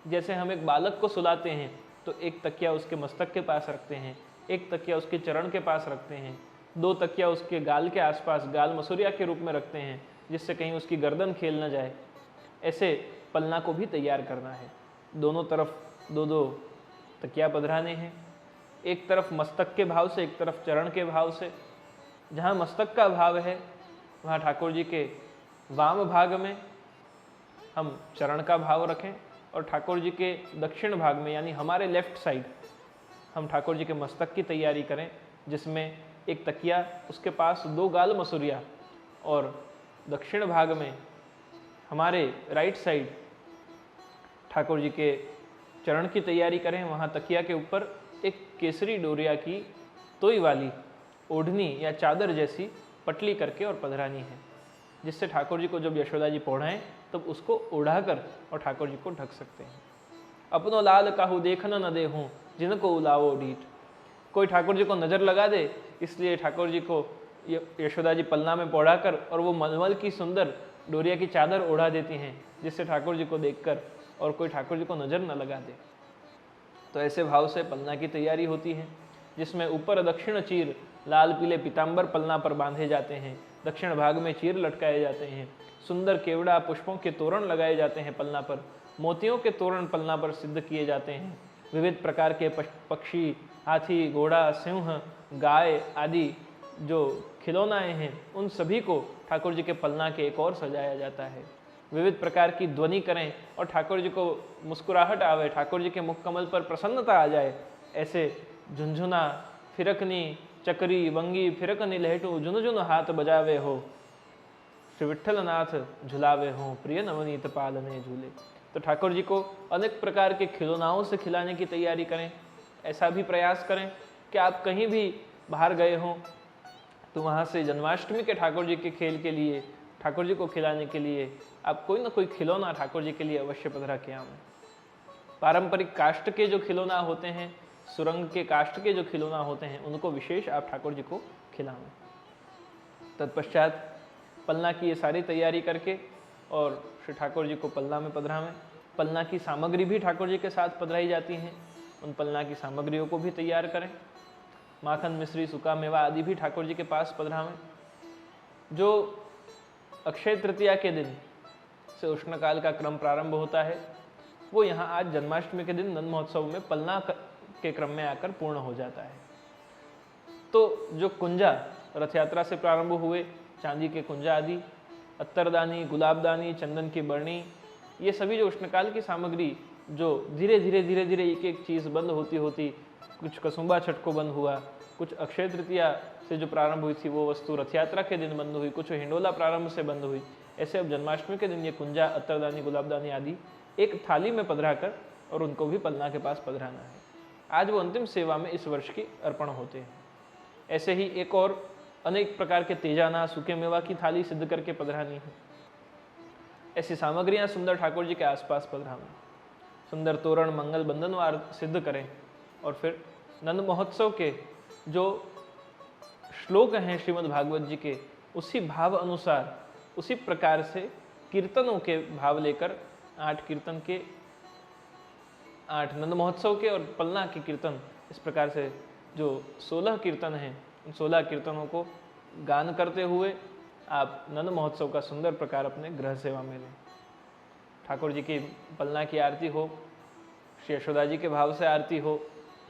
जैसे हम एक बालक को सुलाते हैं तो एक तकिया उसके मस्तक के पास रखते हैं, एक तकिया उसके चरण के पास रखते हैं, 2 तकिया उसके गाल के आसपास गाल मसूरिया के रूप में रखते हैं, जिससे कहीं उसकी गर्दन खेल न जाए। ऐसे पलना को भी तैयार करना है। दोनों तरफ 2-2 तकिया पधराने हैं, एक तरफ मस्तक के भाव से, एक तरफ चरण के भाव से। जहाँ मस्तक का भाव है वहाँ ठाकुर जी के वाम भाग में हम चरण का भाव रखें और ठाकुर जी के दक्षिण भाग में यानी हमारे लेफ्ट साइड हम ठाकुर जी के मस्तक की तैयारी करें, जिसमें एक तकिया, उसके पास 2 गाल मसूरिया, और दक्षिण भाग में हमारे राइट साइड ठाकुर जी के चरण की तैयारी करें। वहाँ तकिया के ऊपर एक केसरी डोरिया की तोई वाली ओढ़नी या चादर जैसी पटली करके और पधरानी है, जिससे ठाकुर जी को जब यशोदा जी पौढ़ाएं तब उसको ओढ़ाकर और ठाकुर जी को ढक सकते हैं। अपनो लाल काहू देखन न दे हूँ, जिनको उलावो डीठ। कोई ठाकुर जी को नज़र लगा दे, इसलिए ठाकुर जी को यशोदा जी पलना में पौढ़ाकर और वो मलमल की सुंदर डोरिया की चादर ओढ़ा देती हैं, जिससे ठाकुर जी को देखकर और कोई ठाकुर जी को नज़र न लगा दे। तो ऐसे भाव से पलना की तैयारी होती है, जिसमें ऊपर दक्षिण चीर लाल पीले पीताम्बर पलना पर बांधे जाते हैं, दक्षिण भाग में चीर लटकाए जाते हैं, सुंदर केवड़ा पुष्पों के तोरण लगाए जाते हैं पलना पर, मोतियों के तोरण पलना पर सिद्ध किए जाते हैं, विविध प्रकार के पक्षी, हाथी, घोड़ा, सिंह, गाय आदि जो खिलौनाएं हैं उन सभी को ठाकुर जी के पलना के एक और सजाया जाता है। विविध प्रकार की ध्वनि करें और ठाकुर जी को मुस्कुराहट आवे, ठाकुर जी के मुख कमल पर प्रसन्नता आ जाए, ऐसे झुनझुना, फिरकनी, चकरी, वंगी, फिरकनी लहटू, झुनझुन हाथ बजावे हो, श्री विठ्ठल नाथ झुलावे हो, प्रिय नवनीत पालने झूले। तो ठाकुर जी को अनेक प्रकार के खिलौनाओं से खिलाने की तैयारी करें। ऐसा भी प्रयास करें कि आप कहीं भी बाहर गए हों तो वहाँ से जन्माष्टमी के ठाकुर जी के खेल के लिए, ठाकुर जी को खिलाने के लिए आप कोई ना कोई खिलौना ठाकुर जी के लिए अवश्य पधरा के आवें। पारंपरिक काष्ठ के जो खिलौना होते हैं, सुरंग के काष्ठ के जो खिलौना होते हैं, उनको विशेष आप ठाकुर जी को खिलाएं। तत्पश्चात पलना की ये सारी तैयारी करके और श्री ठाकुर जी को पलना में पधरावें। पलना की सामग्री भी ठाकुर जी के साथ पधराई जाती हैं, उन पलना की सामग्रियों को भी तैयार करें। माखन, मिश्री, सूखा मेवा आदि भी ठाकुर जी के पास पधरावें। जो अक्षय तृतीया के दिन से उष्णकाल का क्रम प्रारंभ होता है, वो यहाँ आज जन्माष्टमी के दिन नंद महोत्सव में पलना के क्रम में आकर पूर्ण हो जाता है। तो जो कुंजा रथ यात्रा से प्रारंभ हुए, चांदी के कुंजा आदि, अत्तरदानी, गुलाबदानी, चंदन की बरनी, ये सभी जो उष्णकाल की सामग्री जो धीरे धीरे एक एक चीज़ बंद होती कुछ कसुम्बा छठ को बंद हुआ, कुछ अक्षय तृतीया से जो प्रारंभ हुई थी वो वस्तु रथ यात्रा के दिन बंद हुई, कुछ हिंडोला प्रारंभ से बंद हुई, ऐसे अब जन्माष्टमी के दिन ये कुंजा, अत्तरदानी, गुलाबदानी आदि एक थाली में पधरा कर और उनको भी पलना के पास पधराना है। आज वो अंतिम सेवा में इस वर्ष की अर्पण होते हैं। ऐसे ही एक और अनेक प्रकार के तेजाना, सूखे मेवा की थाली सिद्ध करके पधरानी है। ऐसी सामग्रियां सुंदर ठाकुर जी के आसपास पधराना, सुंदर तोरण, मंगल बंधन वार सिद्ध करें और फिर नंद महोत्सव के जो श्लोक हैं श्रीमद् भागवत जी के, उसी भाव अनुसार, उसी प्रकार से कीर्तनों के भाव लेकर 8 कीर्तन के, 8 नंद महोत्सव के और पलना के कीर्तन, इस प्रकार से जो 16 कीर्तन हैं, उन 16 कीर्तनों को गान करते हुए आप नंद महोत्सव का सुंदर प्रकार अपने गृह सेवा में लें। ठाकुर जी की पलना की आरती हो, श्री यशोदा जी के भाव से आरती हो,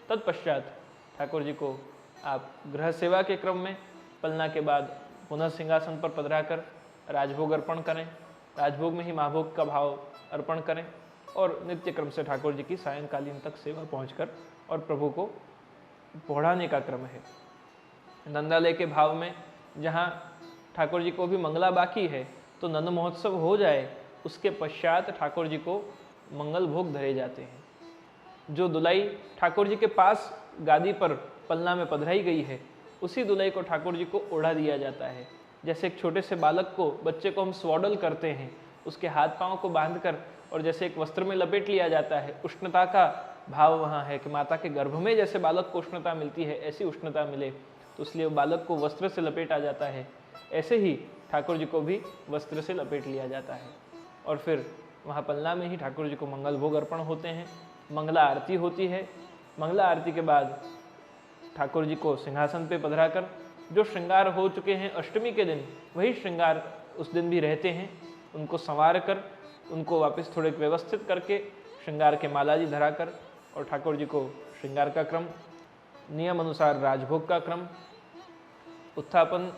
तत्पश्चात ठाकुर जी को आप गृह सेवा के क्रम में पलना के बाद पुनः सिंहासन पर पधरा कर राजभोग अर्पण करें। राजभोग में ही महाभोग का भाव अर्पण करें और नित्य क्रम से ठाकुर जी की सायंकालीन तक सेवा पहुंचकर और प्रभु को पौढ़ाने का क्रम है। नंदालय के भाव में जहाँ ठाकुर जी को भी मंगला बाकी है, तो नंद महोत्सव हो जाए उसके पश्चात ठाकुर जी को मंगल भोग धरे जाते हैं। जो दुलाई ठाकुर जी के पास गादी पर पलना में पधराई गई है, उसी दुलाई को ठाकुर जी को ओढ़ा दिया जाता है। जैसे एक छोटे से बालक को, बच्चे को हम स्वाडल करते हैं, उसके हाथ पांव को बांधकर और जैसे एक वस्त्र में लपेट लिया जाता है, उष्णता का भाव वहाँ है कि माता के गर्भ में जैसे बालक को उष्णता मिलती है, ऐसी उष्णता मिले, तो इसलिए बालक को वस्त्र से लपेटा जाता है। ऐसे ही ठाकुर जी को भी वस्त्र से लपेट लिया जाता है और फिर वहाँ पलना में ही ठाकुर जी को मंगल भोग अर्पण होते हैं। मंगला आरती होती है। मंगला आरती के बाद ठाकुर जी को सिंहासन पे पधरा कर जो श्रृंगार हो चुके हैं अष्टमी के दिन, वही श्रृंगार उस दिन भी रहते हैं। उनको संवार कर, उनको वापस थोड़े व्यवस्थित करके श्रृंगार के माला जी धरा कर और ठाकुर जी को श्रृंगार का क्रम, नियम अनुसार राजभोग का क्रम, उत्थापन,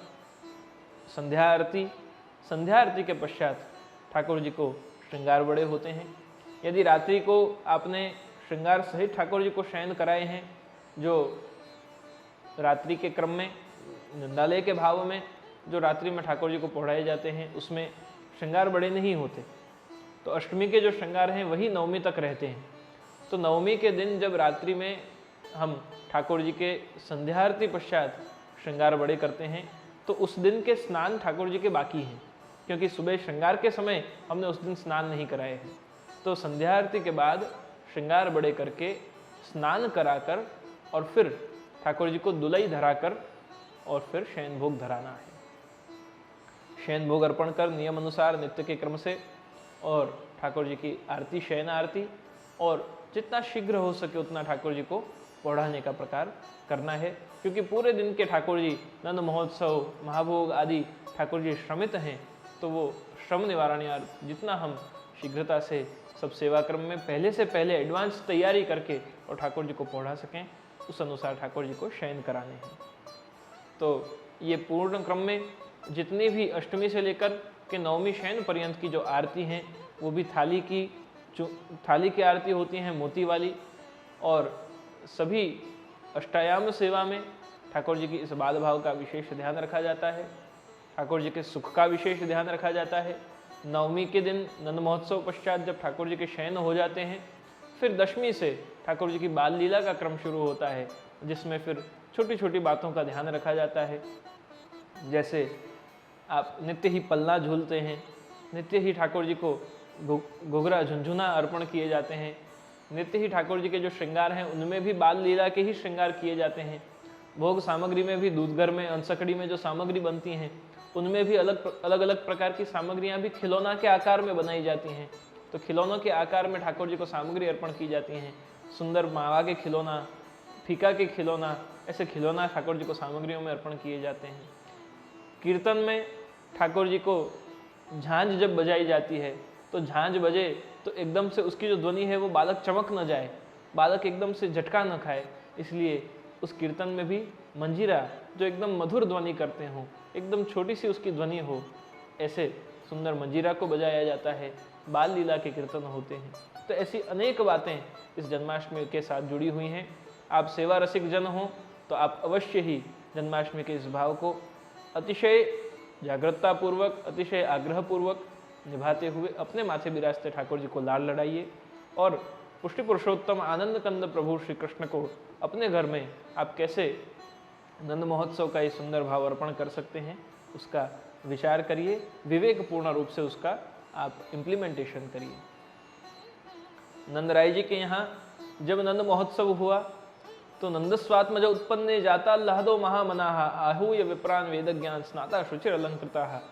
संध्या आरती के पश्चात ठाकुर जी को श्रृंगार बड़े होते हैं। यदि रात्रि को आपने श्रृंगार सहित ठाकुर जी को शयन कराए हैं, जो रात्रि के क्रम में नंदालय के भाव में जो रात्रि में ठाकुर जी को पढ़ाए जाते हैं, उसमें श्रृंगार बड़े नहीं होते, तो अष्टमी के जो श्रृंगार हैं वही नवमी तक रहते हैं। तो नवमी के दिन जब रात्रि में हम ठाकुर जी के संध्या आरती पश्चात श्रृंगार बड़े करते हैं, तो उस दिन के स्नान ठाकुर जी के बाकी हैं, क्योंकि सुबह श्रृंगार के समय हमने उस दिन स्नान नहीं कराए हैं। तो संध्या आरती के बाद श्रृंगार बड़े करके स्नान कराकर और फिर ठाकुर जी को दुलई धराकर और फिर शयन भोग धराना है। शयन भोग अर्पण कर नियम अनुसार नित्य के क्रम से और ठाकुर जी की आरती, शयन आरती, और जितना शीघ्र हो सके उतना ठाकुर जी को पौढ़ाने का प्रकार करना है, क्योंकि पूरे दिन के ठाकुर जी नंद महोत्सव, महाभोग आदि ठाकुर जी श्रमित हैं, तो वो श्रम निवारणार्थ जितना हम शीघ्रता से सब सेवा क्रम में पहले से पहले एडवांस तैयारी करके और ठाकुर जी को पौढ़ा सकें, उस अनुसार ठाकुर जी को शयन कराने हैं। तो ये पूर्ण क्रम में जितनी भी अष्टमी से लेकर के नवमी शयन पर्यंत की जो आरती हैं वो भी थाली की आरती होती हैं मोती वाली, और सभी अष्टायाम सेवा में ठाकुर जी की इस बाल भाव का विशेष ध्यान रखा जाता है, ठाकुर जी के सुख का विशेष ध्यान रखा जाता है। नवमी के दिन नंद महोत्सव पश्चात जब ठाकुर जी के शयन हो जाते हैं, फिर दशमी से ठाकुर जी की बाल लीला का क्रम शुरू होता है, जिसमें फिर छोटी छोटी बातों का ध्यान रखा जाता है। जैसे आप नित्य ही पल्ला झूलते हैं, नित्य ही ठाकुर जी को घुघरा झुंझुना अर्पण किए जाते हैं, नित्य ही ठाकुर जी के जो श्रृंगार हैं उनमें भी बाल लीला के ही श्रृंगार किए जाते हैं। भोग सामग्री में भी दूधघर में अंसकड़ी में जो सामग्री बनती हैं उनमें भी अलग अलग प्रकार की सामग्रियां भी खिलौना के आकार में बनाई जाती हैं। तो खिलौनों के आकार में ठाकुर जी को सामग्री अर्पण की जाती हैं। सुंदर मावा के खिलौना, फीका के खिलौना, ऐसे खिलौना ठाकुर जी को सामग्रियों में अर्पण किए जाते हैं। कीर्तन में ठाकुर जी को झांझ जब बजाई जाती है तो झांझ बजे तो एकदम से उसकी जो ध्वनि है वो बालक चमक न जाए, बालक एकदम से झटका न खाए, इसलिए उस कीर्तन में भी मंजीरा जो एकदम मधुर ध्वनि करते हों, एकदम छोटी सी उसकी ध्वनि हो, ऐसे सुंदर मंजीरा को बजाया जाता है। बाल लीला के कीर्तन होते हैं। तो ऐसी अनेक बातें इस जन्माष्टमी के साथ जुड़ी हुई हैं। आप सेवा रसिक जन हो तो आप अवश्य ही जन्माष्टमी के इस भाव को अतिशय जागृततापूर्वक, अतिशय आग्रहपूर्वक निभाते हुए अपने माथे विराजते ठाकुर जी को लाल लड़ाइए, और पुष्टि पुरुषोत्तम आनंद कंद प्रभु श्री कृष्ण को अपने घर में आप कैसे नंद महोत्सव का ये सुंदर भाव अर्पण कर सकते हैं उसका विचार करिए, विवेकपूर्ण रूप से उसका आप इम्प्लीमेंटेशन करिए। नंदराय जी के यहाँ जब नंद महोत्सव हुआ तो नंदस्वात्मज उत्पन्ने जाता लहदो महामनाहा आहूय विप्रान वेद ज्ञान स्नाता शुचिर अलंकृता।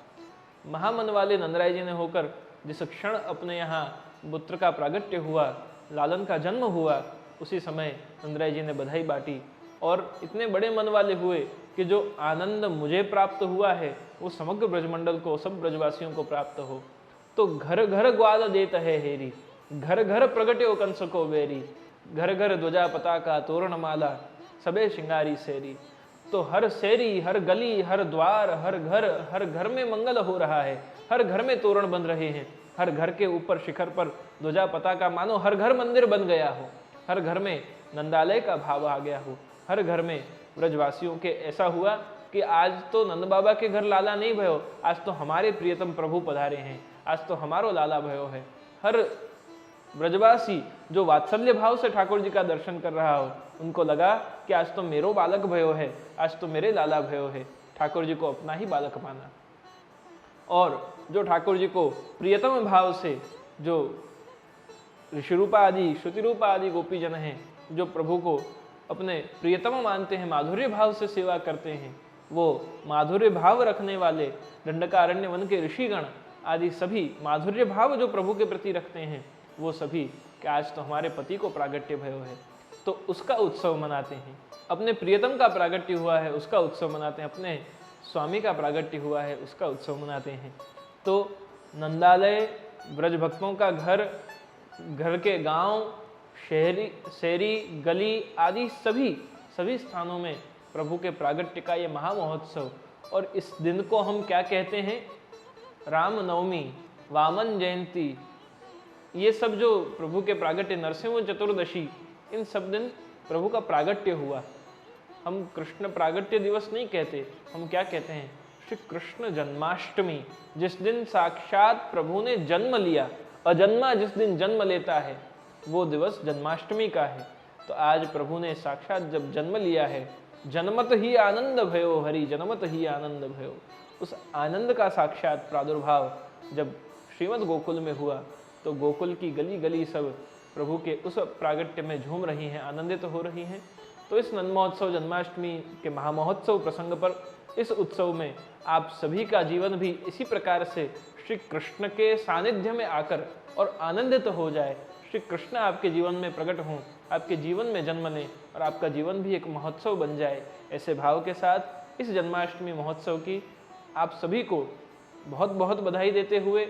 महामन वाले नंदराय जी ने होकर जिस क्षण अपने यहाँ पुत्र का प्रागट्य हुआ, लालन का जन्म हुआ, उसी समय नंदराय जी ने बधाई बांटी और इतने बड़े मन वाले हुए कि जो आनंद मुझे प्राप्त हुआ है वो समग्र ब्रजमंडल को, सब ब्रजवासियों को प्राप्त हो। तो घर घर ग्वाल देत है हेरी, घर घर प्रगट्यो कंस को बेरी, घर घर ध्वजा पताका तोरण माला सबे श्रृंगारी सेरी। तो हर सेरी, हर गली, हर द्वार, हर घर में मंगल हो रहा है, हर घर में तोरण बन रहे हैं, हर घर के ऊपर शिखर पर ध्वजा पताका, मानो हर घर मंदिर बन गया हो, हर घर में नंदालय का भाव आ गया हो, हर घर में ब्रजवासियों के ऐसा हुआ कि आज तो नंद बाबा के घर लाला नहीं भयो, आज तो हमारे प्रियतम प्रभु पधारे हैं, आज तो हमारो लाला भयो है। हर ब्रजवासी जो वात्सल्य भाव से ठाकुर जी का दर्शन कर रहा हो, उनको लगा कि आज तो मेरो बालक भयो है, आज तो मेरे लाला भयो है। ठाकुर जी को अपना ही बालक माना। और जो ठाकुर जी को प्रियतम भाव से जो ऋषिरूपा आदि, श्रुतिरूपा आदि गोपीजन हैं, जो प्रभु को अपने प्रियतम मानते हैं, माधुर्य भाव से सेवा करते हैं, वो माधुर्य भाव रखने वाले दंडकारण्य वन के ऋषिगण आदि सभी माधुर्य भाव जो प्रभु के प्रति रखते हैं, वो सभी कि आज तो हमारे पति को प्रागट्य भयो है, तो उसका उत्सव मनाते हैं। अपने प्रियतम का प्रागट्य हुआ है उसका उत्सव मनाते हैं, अपने स्वामी का प्रागट्य हुआ है उसका उत्सव मनाते हैं। तो नंदालय, ब्रज भक्तों का घर, घर के गांव, शहरी गली आदि सभी स्थानों में प्रभु के प्रागट्य का ये महामहोत्सव। और इस दिन को हम क्या कहते हैं? रामनवमी, वामन जयंती, ये सब जो प्रभु के प्रागट्य, नरसिंह चतुर्दशी, इन सब दिन प्रभु का प्रागट्य हुआ। हम कृष्ण प्रागट्य दिवस नहीं कहते, हम क्या कहते हैं? श्री कृष्ण जन्माष्टमी, जिस दिन साक्षात प्रभु ने जन्म लिया। अजन्मा जिस दिन जन्म लेता है वो दिवस जन्माष्टमी का है। तो आज प्रभु ने साक्षात जब जन्म लिया है, जन्मत ही आनंद भयो हरि, जन्मत ही आनंद भयो, उस आनंद का साक्षात प्रादुर्भाव जब श्रीमद् गोकुल में हुआ तो गोकुल की गली गली सब प्रभु के उस प्रागट्य में झूम रही हैं, आनंदित हो रही हैं। तो इस नंद महोत्सव, जन्माष्टमी के महामहोत्सव प्रसंग पर, इस उत्सव में आप सभी का जीवन भी इसी प्रकार से श्री कृष्ण के सानिध्य में आकर और आनंदित हो जाए। श्री कृष्ण आपके जीवन में प्रकट हों, आपके जीवन में जन्म लें और आपका जीवन भी एक महोत्सव बन जाए। ऐसे भाव के साथ इस जन्माष्टमी महोत्सव की आप सभी को बहुत बहुत बधाई देते हुए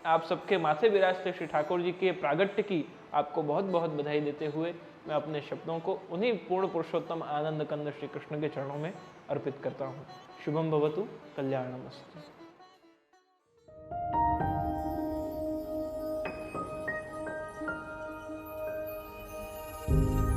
आप सबके माथे विराजते श्री ठाकुर जी के प्रागट्य की आपको बहुत बहुत बधाई देते हुए मैं अपने शब्दों को उन्हीं पूर्ण पुरुषोत्तम आनंद कंद श्री कृष्ण के चरणों में अर्पित करता हूँ। शुभम भवतु, कल्याणमस्तु।